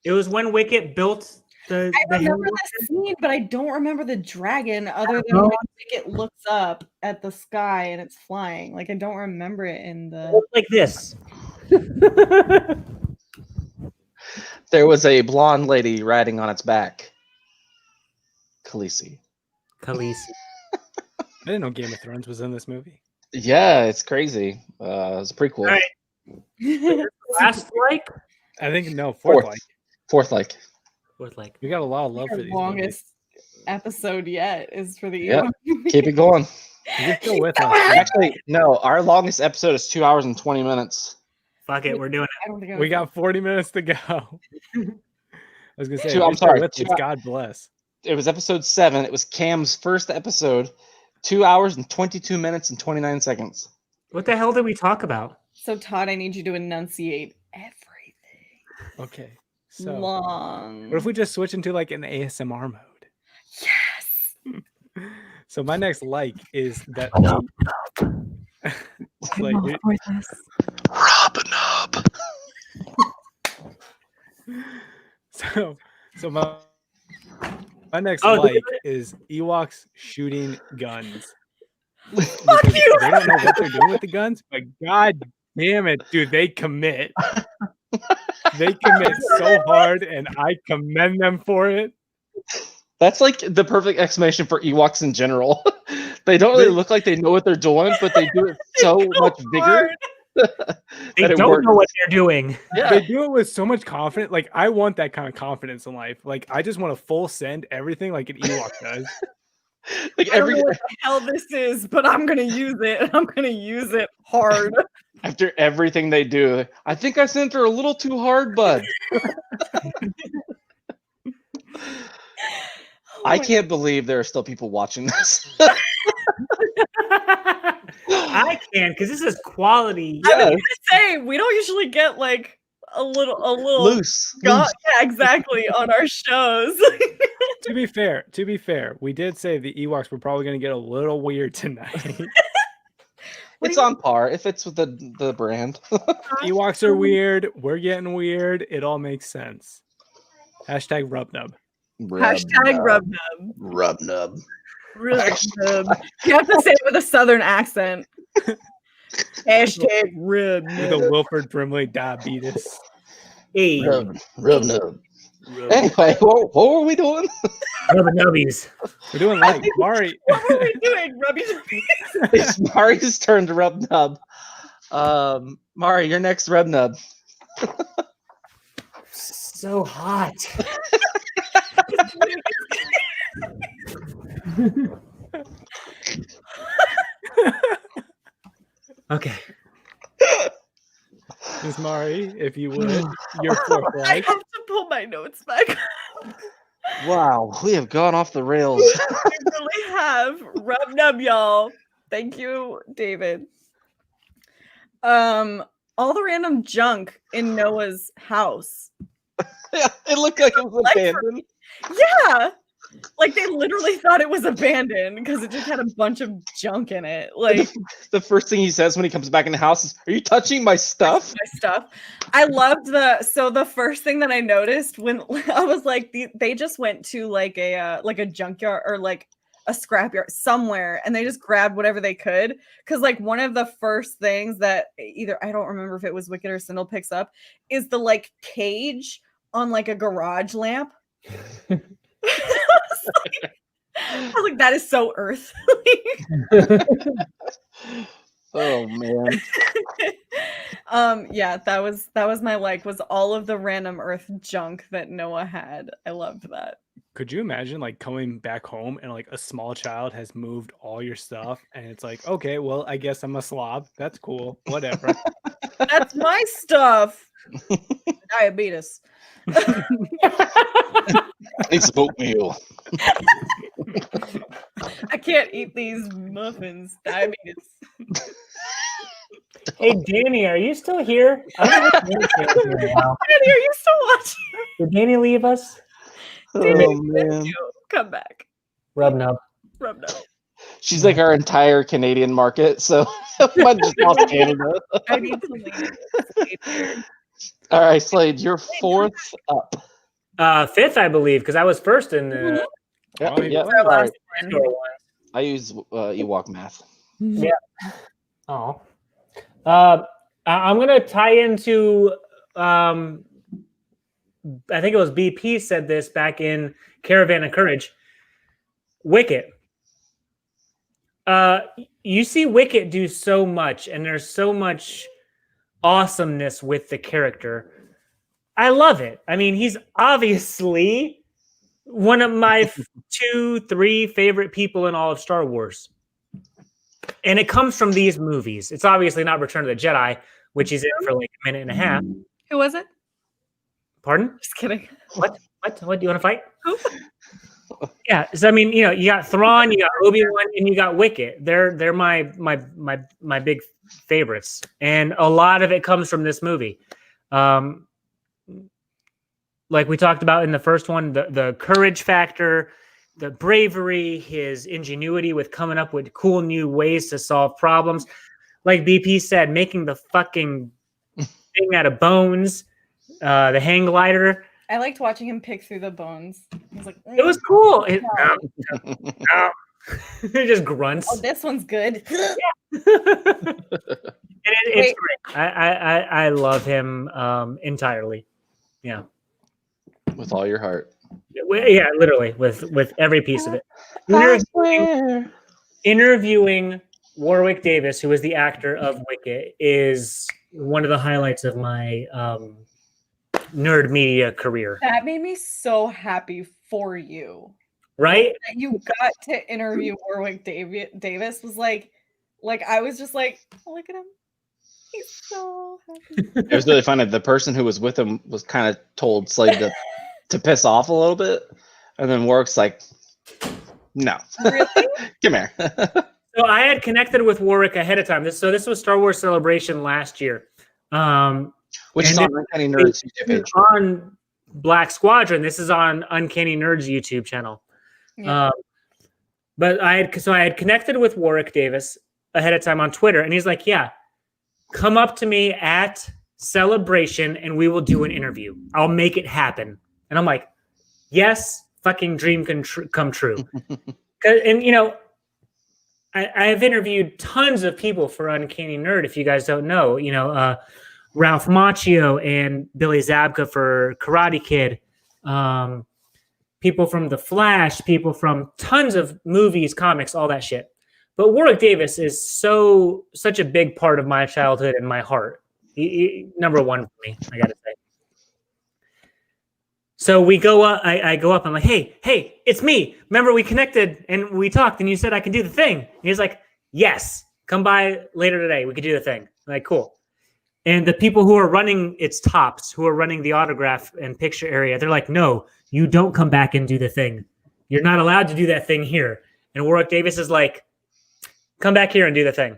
It was when Wicket built the. I the remember hill- the scene, but I don't remember the dragon other than when Wicket looks up at the sky and it's flying. Like I don't remember it in the. like this. There was a blonde lady riding on its back. Khaleesi. Khaleesi. I didn't know Game of Thrones was in this movie. Yeah, it's crazy. It was a prequel. All right. Last like. I think no fourth. Like Fourth, like. Fourth like. we got a lot of love for Our these. longest episode yet is for the Yep. Ewok. Keep it going. Movies. You're still with us. Actually, no, our longest episode is 2 hours and 20 minutes. Fuck it, we're doing it. I don't think I We was- got 40 minutes to go. I was gonna say, Two- if I'm you're still sorry, with two us, hou- God bless. It was episode 7. It was Cam's first episode. 2 hours and 22 minutes and 29 seconds. What the hell did we talk about? So Todd, I need you to enunciate everything. Okay, so Long. what if we just switch into like an ASMR mode? Yes. So my next like is that like I'm all for this. so my next Oh, like is Ewoks shooting guns. Fuck Because you. They don't know what they're doing with the guns, but god damn it, dude, they commit. They commit so hard, and I commend them for it. That's like the perfect explanation for Ewoks in general. They don't really look like they know what they're doing, but they do it so much vigor. hard. They that it don't works. know what they're doing. They do it with so much confidence. Like I want that kind of confidence in life. Like I just want to full send everything like an Ewok does. Like I don't every know what the hell this is, but I'm gonna use it. And I'm gonna use it hard. after everything they do, I think I sent her a little too hard, bud. I can't believe there are still people watching this. I can, because this is quality. I was gonna say we don't usually get like a little Loose. Yeah, loose. exactly on our shows. To be fair, we did say the Ewoks were probably going to get a little weird tonight. It's on par. It fits with the brand. Ewoks are weird. We're getting weird. It all makes sense. Hashtag rubnub. Hashtag rub nub. Rub nub. Rub nub. You have to say it with a southern accent. Hashtag rub With nub. a Wilford Brimley diabetes. Hey, Rub nub. Anyway, what were we doing? rubber nubbies. We're doing like Mari. What were we doing? Rubbing your face? It's Mari's turn to rub nub. Mari, your next rub nub. So hot. Okay. Miss Mari, if you would, your fourth I like. have to pull my notes back. Wow, we have gone off the rails. I really have. Rub nub, y'all. Thank you, David. All the random junk in Noah's house. Yeah, it looked like it was Like for- abandoned. Yeah. Like they literally thought it was abandoned because it just had a bunch of junk in it. Like The first thing he says when he comes back in the house is, "Are you touching my stuff?" my stuff. I loved the first thing that I noticed when I was like, they just went to like a junkyard or like a scrapyard somewhere and they just grabbed whatever they could. Cause like one of the first things that either I don't remember if it was Wicked or Sindel picks up is the like cage on like a garage lamp. I was like, that is so Earth. Oh man. Yeah, that was my like was all of the random Earth junk that Noah had. I loved that. Could you imagine like coming back home and like a small child has moved all your stuff and it's like, okay, well, I guess I'm a slob. That's cool. Whatever. That's my stuff. diabetes. I need some oatmeal. I can't eat these muffins. Diabetes. Hey, Danny, are you still here? I haven't heard Danny say anything in a while. Danny, are you still watching? Did Danny leave us? Danny, Oh man, come back. Rub nub. Rub nub. she's like our entire Canadian market, so we might just lost Canada. I need to leave. All right, Slade, you're fourth up. Fifth, I believe, because I was first in the Yeah, Oh, yeah. yeah. All right. store one. I use Ewok math. Yeah. Oh. I'm gonna tie into I think it was BP said this back in Caravan of Courage. Wicket. You see Wicket do so much, and there's so much awesomeness with the character. I love it. I mean, he's obviously one of my 2-3 favorite people in all of Star Wars. And it comes from these movies. It's obviously not Return of the Jedi, which he's in for like a minute and a half. Who was it? Pardon? Just kidding. What? Do you want to fight? Yeah. So I mean, you know, you got Thrawn, you got Obi-Wan, and you got Wicket. They're my big favorites, and a lot of it comes from this movie. Like we talked about in the first one, the courage factor, the bravery, his ingenuity with coming up with cool new ways to solve problems. Like BP said, making the fucking thing out of bones, the hang glider. I liked watching him pick through the bones. He was like, It was cool. It just grunts. oh, this one's good. It's great. I love him entirely. Yeah. With all your heart. Yeah, literally with every piece of it. Interviewing Warwick Davis, who is the actor of Wicket, is one of the highlights of my nerd media career. That made me so happy for you. Right? That you got to interview Warwick Davis was like I was just like, oh, look at him. He's so happy. It was really funny. The person who was with him was kind of told Slade to piss off a little bit, and then Warwick's like, no. Really? Come here. So I had connected with Warwick ahead of time. This was Star Wars Celebration last year. Which is on Uncanny Nerds YouTube page. On Black Squadron. This is on Uncanny Nerds YouTube channel. Yeah. But I had connected with Warwick Davis ahead of time on Twitter, and he's like, yeah, come up to me at Celebration and we will do an interview. I'll make it happen. And I'm like, yes, fucking dream come true. And you know, I have interviewed tons of people for Uncanny Nerd. If you guys don't know, you know, Ralph Macchio and Billy Zabka for Karate Kid, people from The Flash, people from tons of movies, comics, all that shit. But Warwick Davis is such a big part of my childhood and my heart. He, number one for me, I gotta say. So we go up. I go up. I'm like, hey, it's me. Remember we connected and we talked, and you said I can do the thing. And he's like, yes, come by later today. We could do the thing. I'm like, cool. And the people who are running its tops, who are running the autograph and picture area, they're like, no, you don't come back and do the thing. You're not allowed to do that thing here. And Warwick Davis is like, come back here and do the thing.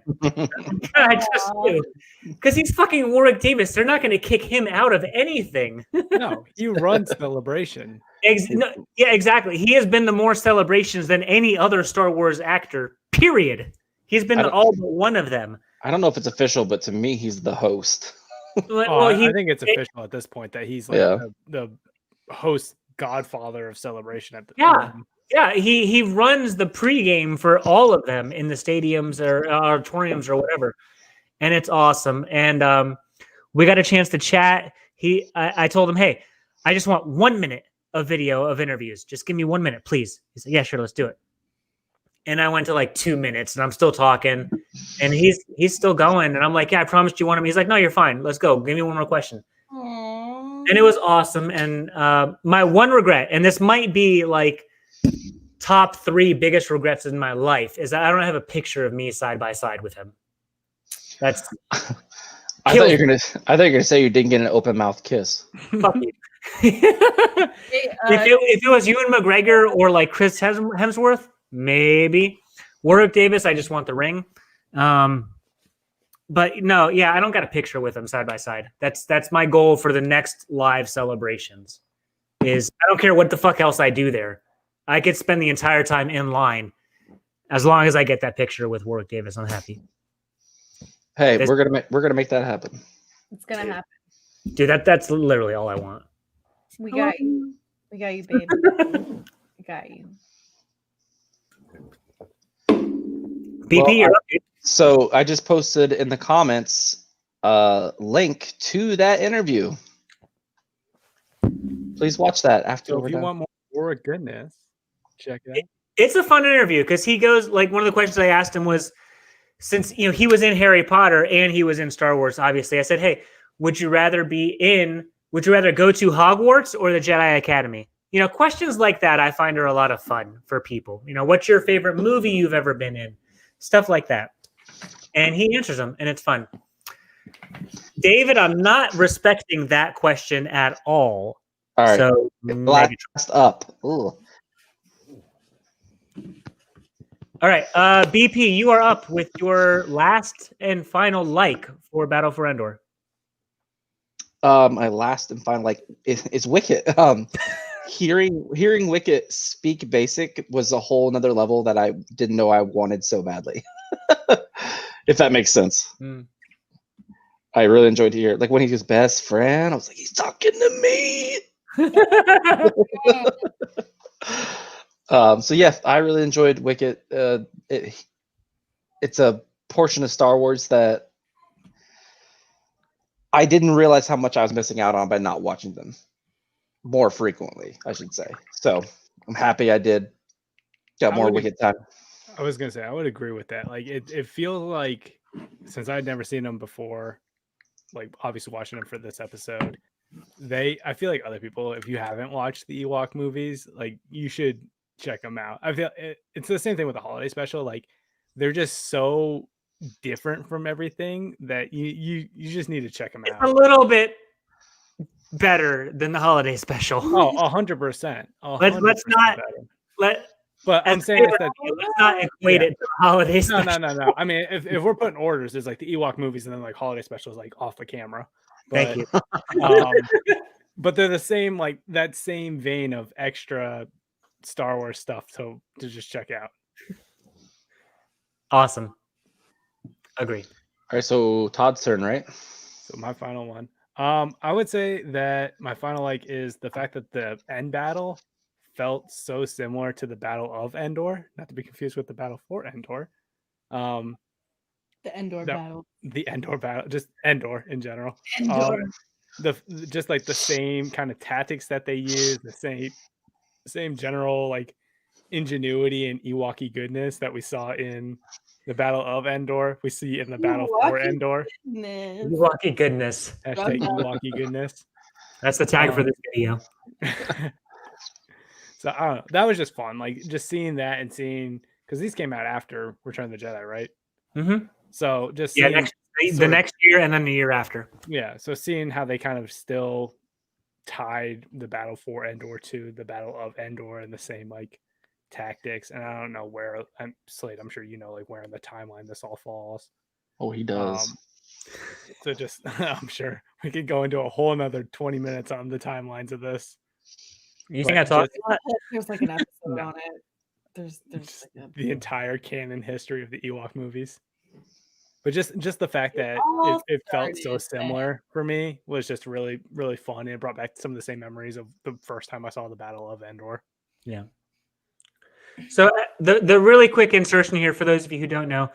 I just knew. Because he's fucking Warwick Davis. They're not going to kick him out of anything. No, you run Celebration. Yeah, exactly. He has been to more celebrations than any other Star Wars actor, period. He's been to all but one of them. I don't know if it's official, but to me, he's the host. I think it's official at this point that he's like the host godfather of Celebration at the time. Yeah, he runs the pregame for all of them in the stadiums or auditoriums or whatever, and it's awesome. And we got a chance to chat. I told him, hey, I just want 1 minute of video of interviews. Just give me 1 minute, please. He said, yeah, sure, let's do it. And I went to like 2 minutes, and I'm still talking, and he's still going. And I'm like, yeah, I promised you one of them. He's like, no, you're fine. Let's go. Give me one more question. Aww. And it was awesome. And my one regret, and this might be like top 3 biggest regrets in my life, is that I don't have a picture of me side by side with him. That's I thought you were gonna say you didn't get an open mouth kiss. Fuck you. Hey, If it was Ewan McGregor or like Chris Hemsworth, maybe. Warwick Davis, I just want the ring. But no, yeah, I don't got a picture with them side by side. That's my goal for the next live celebrations. Is I don't care what the fuck else I do there. I could spend the entire time in line as long as I get that picture with Warwick Davis. I'm happy. Hey, we're gonna make that happen. it's gonna happen. Dude, that's literally all I want. We got you. We got you, babe. We got you. BP, Well, you're up, dude. So I just posted in the comments a link to that interview. Please watch that after So we're if you done. want more goodness, check it out. It's a fun interview because he goes like one of the questions I asked him was, since he was in Harry Potter and he was in Star Wars, obviously, I said, hey, would you rather go to Hogwarts or the Jedi Academy? Questions like that I find are a lot of fun for people. What's your favorite movie you've ever been in? Stuff like that. And he answers them, and it's fun. David, I'm not respecting that question at all. All right. So Last up. Ooh. All right, BP, you are up with your last and final like for Battle for Endor. My last and final is Wicket. Hearing Wicket speak basic was a whole nother level that I didn't know I wanted so badly. If that makes sense. Mm. I really enjoyed to hear it. Like when he's his best friend, I was like, he's talking to me. So yeah, I really enjoyed Wicket. It's a portion of Star Wars that I didn't realize how much I was missing out on by not watching them more frequently, I should say. So I'm happy I did. Got more Wicket time. I was gonna say I would agree with that. Like it feels like, since I'd never seen them before, like obviously watching them for this episode, I feel like other people, if you haven't watched the Ewok movies, like you should check them out. I feel it's the same thing with the holiday special. Like they're just so different from everything that you just need to check them out. A little bit better than the holiday special. Oh, 100%. Let's not better. But I'm saying is that let's not equate it to the holiday special. No. I mean, if we're putting orders, there's like the Ewok movies and then like holiday specials like off the camera. Thank you. But they're the same, like that same vein of extra Star Wars stuff to just check out. Awesome. Agree. All right, so Todd's turn, right? So my final one. I would say that my final like is the fact that the end battle felt so similar to the Battle of Endor, not to be confused with the Battle for Endor. The Endor battle. The Endor battle, just Endor in general. Endor. Just like the same kind of tactics that they use, the same general like ingenuity and Ewok goodness that we saw in the Battle of Endor, we see in the Battle for Endor. Ewok goodness. Hashtag Ewok goodness. That's the tag for this video. So I don't know. That was just fun. Like just seeing that and seeing, because these came out after Return of the Jedi, right? Mm-hmm. So just the next year and then the year after. Yeah. So seeing how they kind of still tied the Battle for Endor to the Battle of Endor and the same like tactics. And I don't know where Slade, I'm sure you know like where in the timeline this all falls. Oh, he does. So just I'm sure we could go into a whole another 20 minutes on the timelines of this. You think I talked about it? There's like an episode on it. There's like the entire canon history of the Ewok movies. But just the fact that it felt so similar for me was just really, really fun. And it brought back some of the same memories of the first time I saw the Battle of Endor. Yeah. So the really quick insertion here for those of you who don't know,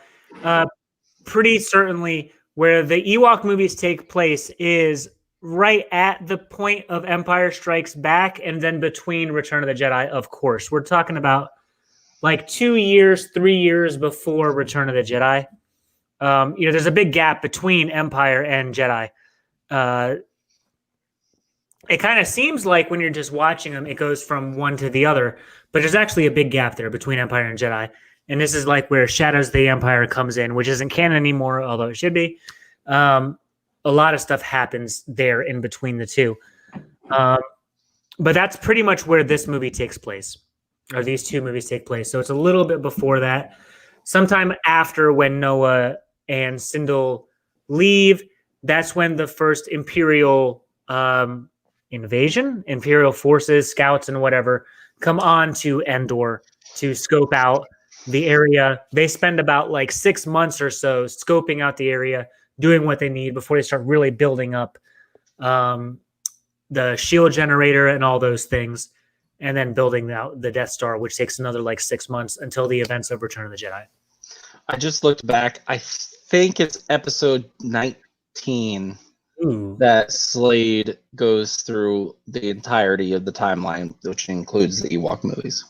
pretty certainly where the Ewok movies take place is right at the point of Empire Strikes Back and then between Return of the Jedi, of course. We're talking about like 2 years, 3 years before Return of the Jedi. There's a big gap between Empire and Jedi. It kind of seems like when you're just watching them, it goes from one to the other, but there's actually a big gap there between Empire and Jedi. And this is like where Shadows of the Empire comes in, which isn't canon anymore, although it should be. a lot of stuff happens there in between the two. But that's pretty much where this movie takes place, or these two movies take place. So it's a little bit before that. Sometime after when Noah and Sindel leave, that's when the first Imperial invasion, Imperial forces, scouts, and whatever come on to Endor to scope out the area. They spend about like 6 months or so scoping out the area, doing what they need before they start really building up the shield generator and all those things, and then building out the Death Star, which takes another like 6 months until the events of Return of the Jedi. I just looked back. I think it's episode 19 that Slade goes through the entirety of the timeline, which includes the Ewok movies.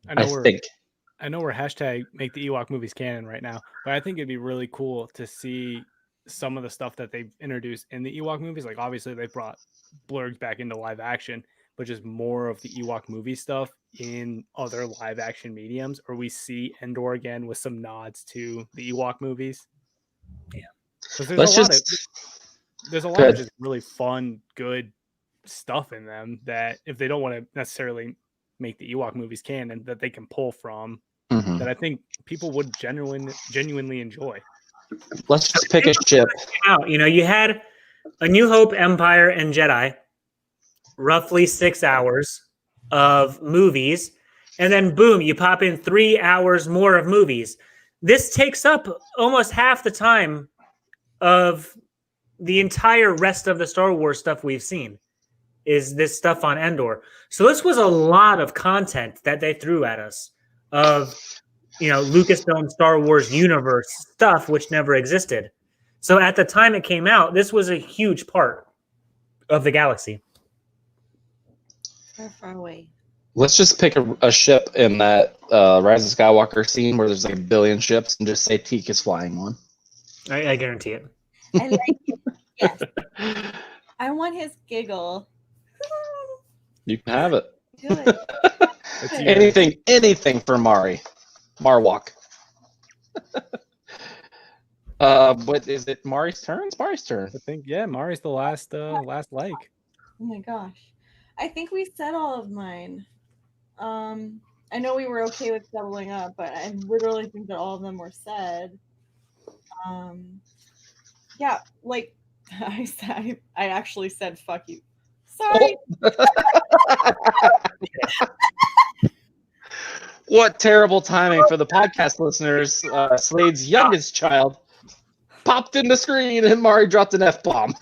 I know we're hashtag make the Ewok movies canon right now, but I think it'd be really cool to see some of the stuff that they've introduced in the Ewok movies. Like obviously they brought blurgs back into live action, but just more of the Ewok movie stuff in other live action mediums, or we see Endor again with some nods to the Ewok movies. Yeah. There's a lot of just really fun, good stuff in them that if they don't want to necessarily make the Ewok movies canon, that they can pull from, that I think people would genuinely enjoy. Let's just pick a ship. You know, you had A New Hope, Empire, and Jedi, roughly 6 hours of movies, and then boom, you pop in 3 hours more of movies. This takes up almost half the time of the entire rest of the Star Wars stuff we've seen, is this stuff on Endor. So this was a lot of content that they threw at us of, you know, Lucasfilm Star Wars universe stuff, which never existed. So at the time it came out, this was a huge part of the galaxy. Far away. Let's just pick a ship in that Rise of Skywalker scene where there's like a billion ships and just say Teak is flying one. I guarantee it. I like it. Yes. I want his giggle. You can have it. Do it. Anything for Marwalk. What is it? Mari's turn? It's Mari's turn. I think, yeah, Mari's the last like. Oh my gosh. I think we said all of mine. I know we were okay with doubling up, but I literally think that all of them were said. Yeah, like I actually said fuck you. Sorry. What terrible timing for the podcast listeners. Slade's youngest child popped in the screen and Mari dropped an F-bomb.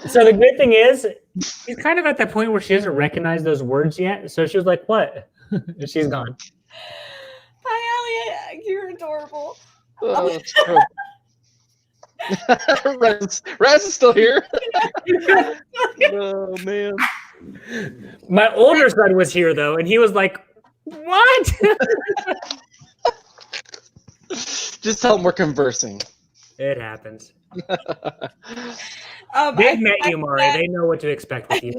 So the good thing is, she's kind of at that point where she doesn't recognize those words yet. So she was like, what? And she's gone. Hi, Elliot. You're adorable. Oh, that's true. Raz is still here. Oh, man. My older son was here, though, and he was like, what? Just tell him we're conversing. It happens. They've met you, Mari. They know what to expect with you.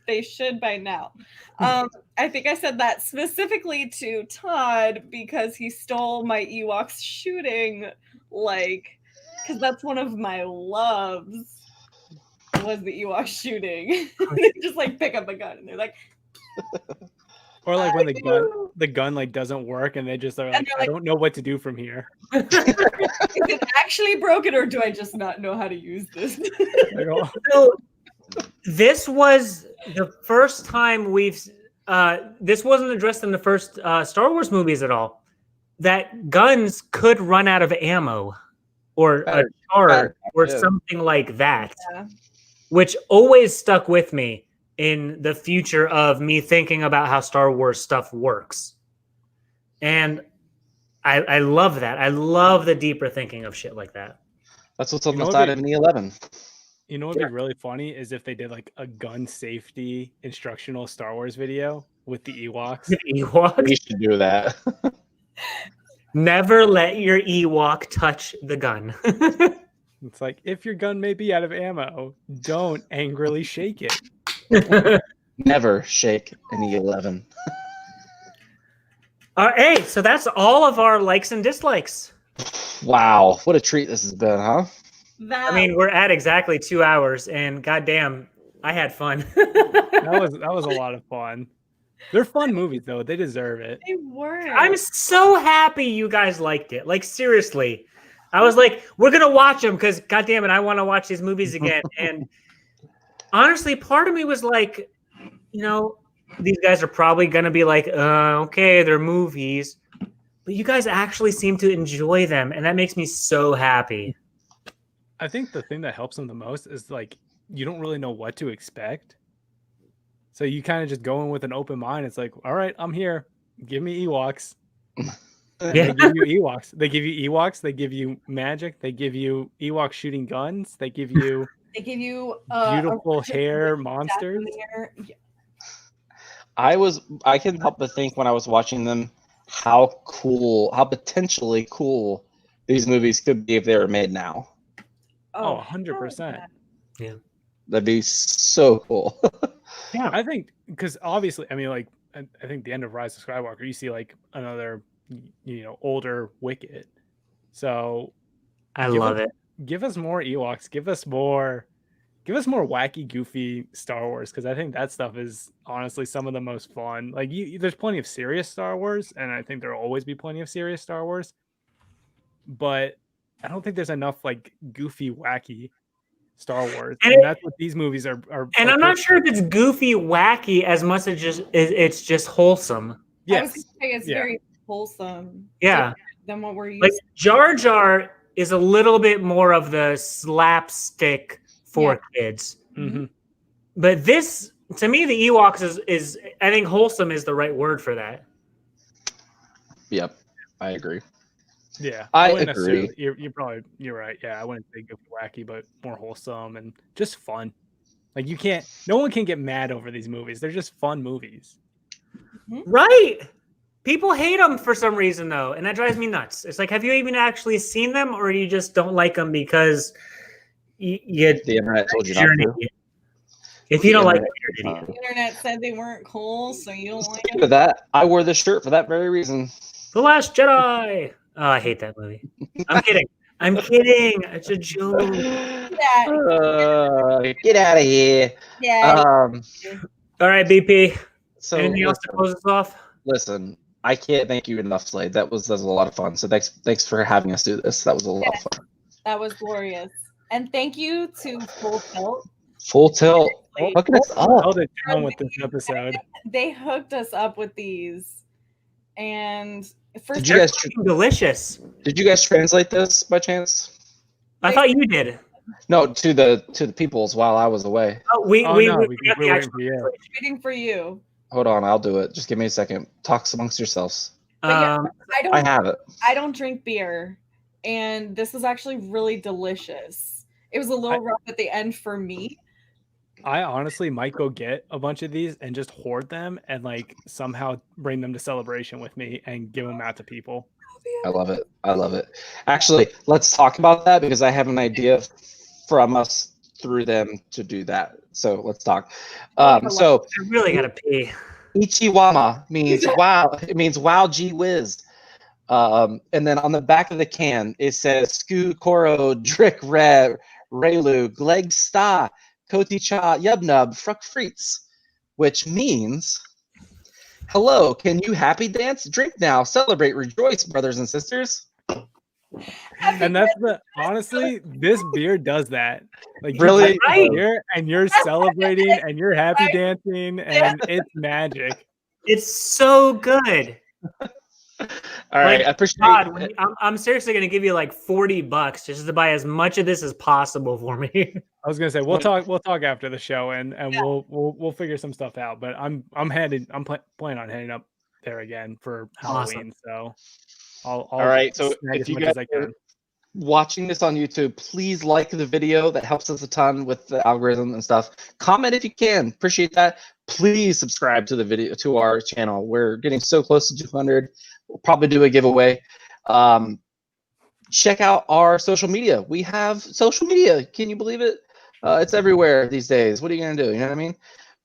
They should by now. I think I said that specifically to Todd because he stole my Ewoks shooting, because that's one of my loves. Was the Ewok shooting? They just pick up a gun and they're like. Or when the gun doesn't work and they just are like, I don't know what to do from here. Is it actually broken or do I just not know how to use this? So this was the first time this wasn't addressed in the first Star Wars movies at all, that guns could run out of ammo or a charge or something like that, which always stuck with me in the future of me thinking about how Star Wars stuff works. And I love that. I love the deeper thinking of shit like that. That's what's on the side of an E11. You know what would be really funny is if they did a gun safety instructional Star Wars video with the Ewoks. We should do that. Never let your Ewok touch the gun. It's like, if your gun may be out of ammo, don't angrily shake it. Never shake an E11. Hey, so that's all of our likes and dislikes Wow, what a treat this has been, huh? That I mean, we're at exactly 2 hours, and goddamn, I had fun. That was a lot of fun. They're fun movies though. They deserve it. they were. I'm so happy you guys liked it. Like, seriously. I was like, we're going to watch them because, goddamn it, I want to watch these movies again. And honestly, part of me was like, you know, these guys are probably going to be like, okay, they're movies. But you guys actually seem to enjoy them. And that makes me so happy. I think the thing that helps them the most is like you don't really know what to expect. So you kind of just go in with an open mind. It's like, all right, I'm here. Give me Ewoks. And Yeah. they give you Ewoks. They give you Ewoks. They give you magic. They give you Ewoks shooting guns. They give you beautiful hair monsters. Yeah. I couldn't help but think when I was watching them how potentially cool these movies could be if they were made now. Oh, 100%. Yeah. That'd be so cool. Yeah. I think because obviously, I mean, like, I think the end of Rise of Skywalker, you see like another, older Wicket. So I love it. give us more Ewoks. Give us more wacky, goofy Star Wars, because I think that stuff is honestly some of the most fun. Like, there's plenty of serious Star Wars, and I think there'll always be plenty of serious Star Wars. But I don't think there's enough like goofy, wacky Star Wars, and that's what these movies are. And I'm not sure if it's goofy, wacky as much as it's just wholesome. I was Yes. gonna say it's very wholesome. Yeah. Than what we're used Like Jar Jar is a little bit more of the slapstick for kids. Mm-hmm. But this, to me, the Ewoks is I think wholesome is the right word for that. Yep, I agree. Yeah, I wouldn't agree. necessarily- You're right. Yeah, I wouldn't say goofy, wacky, but more wholesome and just fun. Like no one can get mad over these movies. They're just fun movies. Right. People hate them for some reason, though, and that drives me nuts. It's like, have you even actually seen them, or you just don't like them because you The internet told you not you're an to. idiot? If you don't like them, The you're an idiot. internet said they weren't cool, so you don't like Speaking them. of that, I wore this shirt for that very reason. The Last Jedi. Oh, I hate that movie. I'm kidding. I'm kidding. It's a joke. Get out of here. Yeah. All right, BP. So Anything else to close us off? Listen, I can't thank you enough, Slade. That was a lot of fun. So thanks for having us do this. That was a lot of fun. That was glorious. And thank you to Full Tilt. Full Tilt. Hooking us up. Held it down with this episode. They hooked us up with these. And first, Did you guys Delicious. Did you guys translate this by chance? I thought you did. No, to the peoples while I was away. Oh, we got we're the waiting actual. for you. waiting for you. Hold on, I'll do it. Just give me a second. Talk amongst yourselves. I have it. I don't drink beer, and this is actually really delicious. It was a little rough at the end for me. I honestly might go get a bunch of these and just hoard them and like somehow bring them to Celebration with me and give them out to people. I love it. I love it. Actually, let's talk about that because I have an idea from us through them to do that. So let's talk. So I really gotta pee. Ichiwama means wow. It means wow, gee whiz. And then on the back of the can it says Sku Koro Drick Re Relu Gleg Sta Koti Cha Yubnub Fruck Freets, which means hello, can you happy dance? Drink now, celebrate, rejoice, brothers and sisters. And that's honestly, this beer does that. Like Really? you drink beer and you're celebrating and you're happy dancing and it's magic. It's so good. All right, I appreciate God, it. I'm seriously gonna give you like $40 just to buy as much of this as possible for me. I was gonna say we'll talk after the show and we'll figure some stuff out. But I'm planning on heading up there again for Halloween. So I'll all right. So snag if as you much guys as I can. watching this on YouTube, please like the video. That helps us a ton with the algorithm and stuff. Comment if you can. Appreciate that. Please subscribe to the video to our channel. We're getting so close to 200. We'll probably do a giveaway. Check out our social media. We have social media. Can you believe it? It's everywhere these days. What are you gonna do? You know what I mean?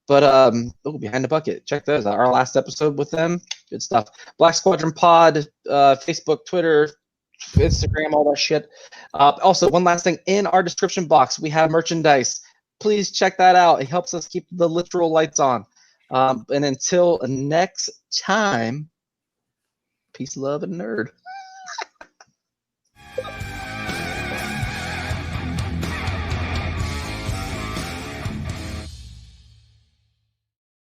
But Behind the Bucket. Check those out. Our last episode with them. Good stuff. Black Squadron Pod, Facebook, Twitter, Instagram, all that shit. Also, one last thing, in our description box, we have merchandise. Please check that out. It helps us keep the literal lights on. And until next time, peace, love, and nerd.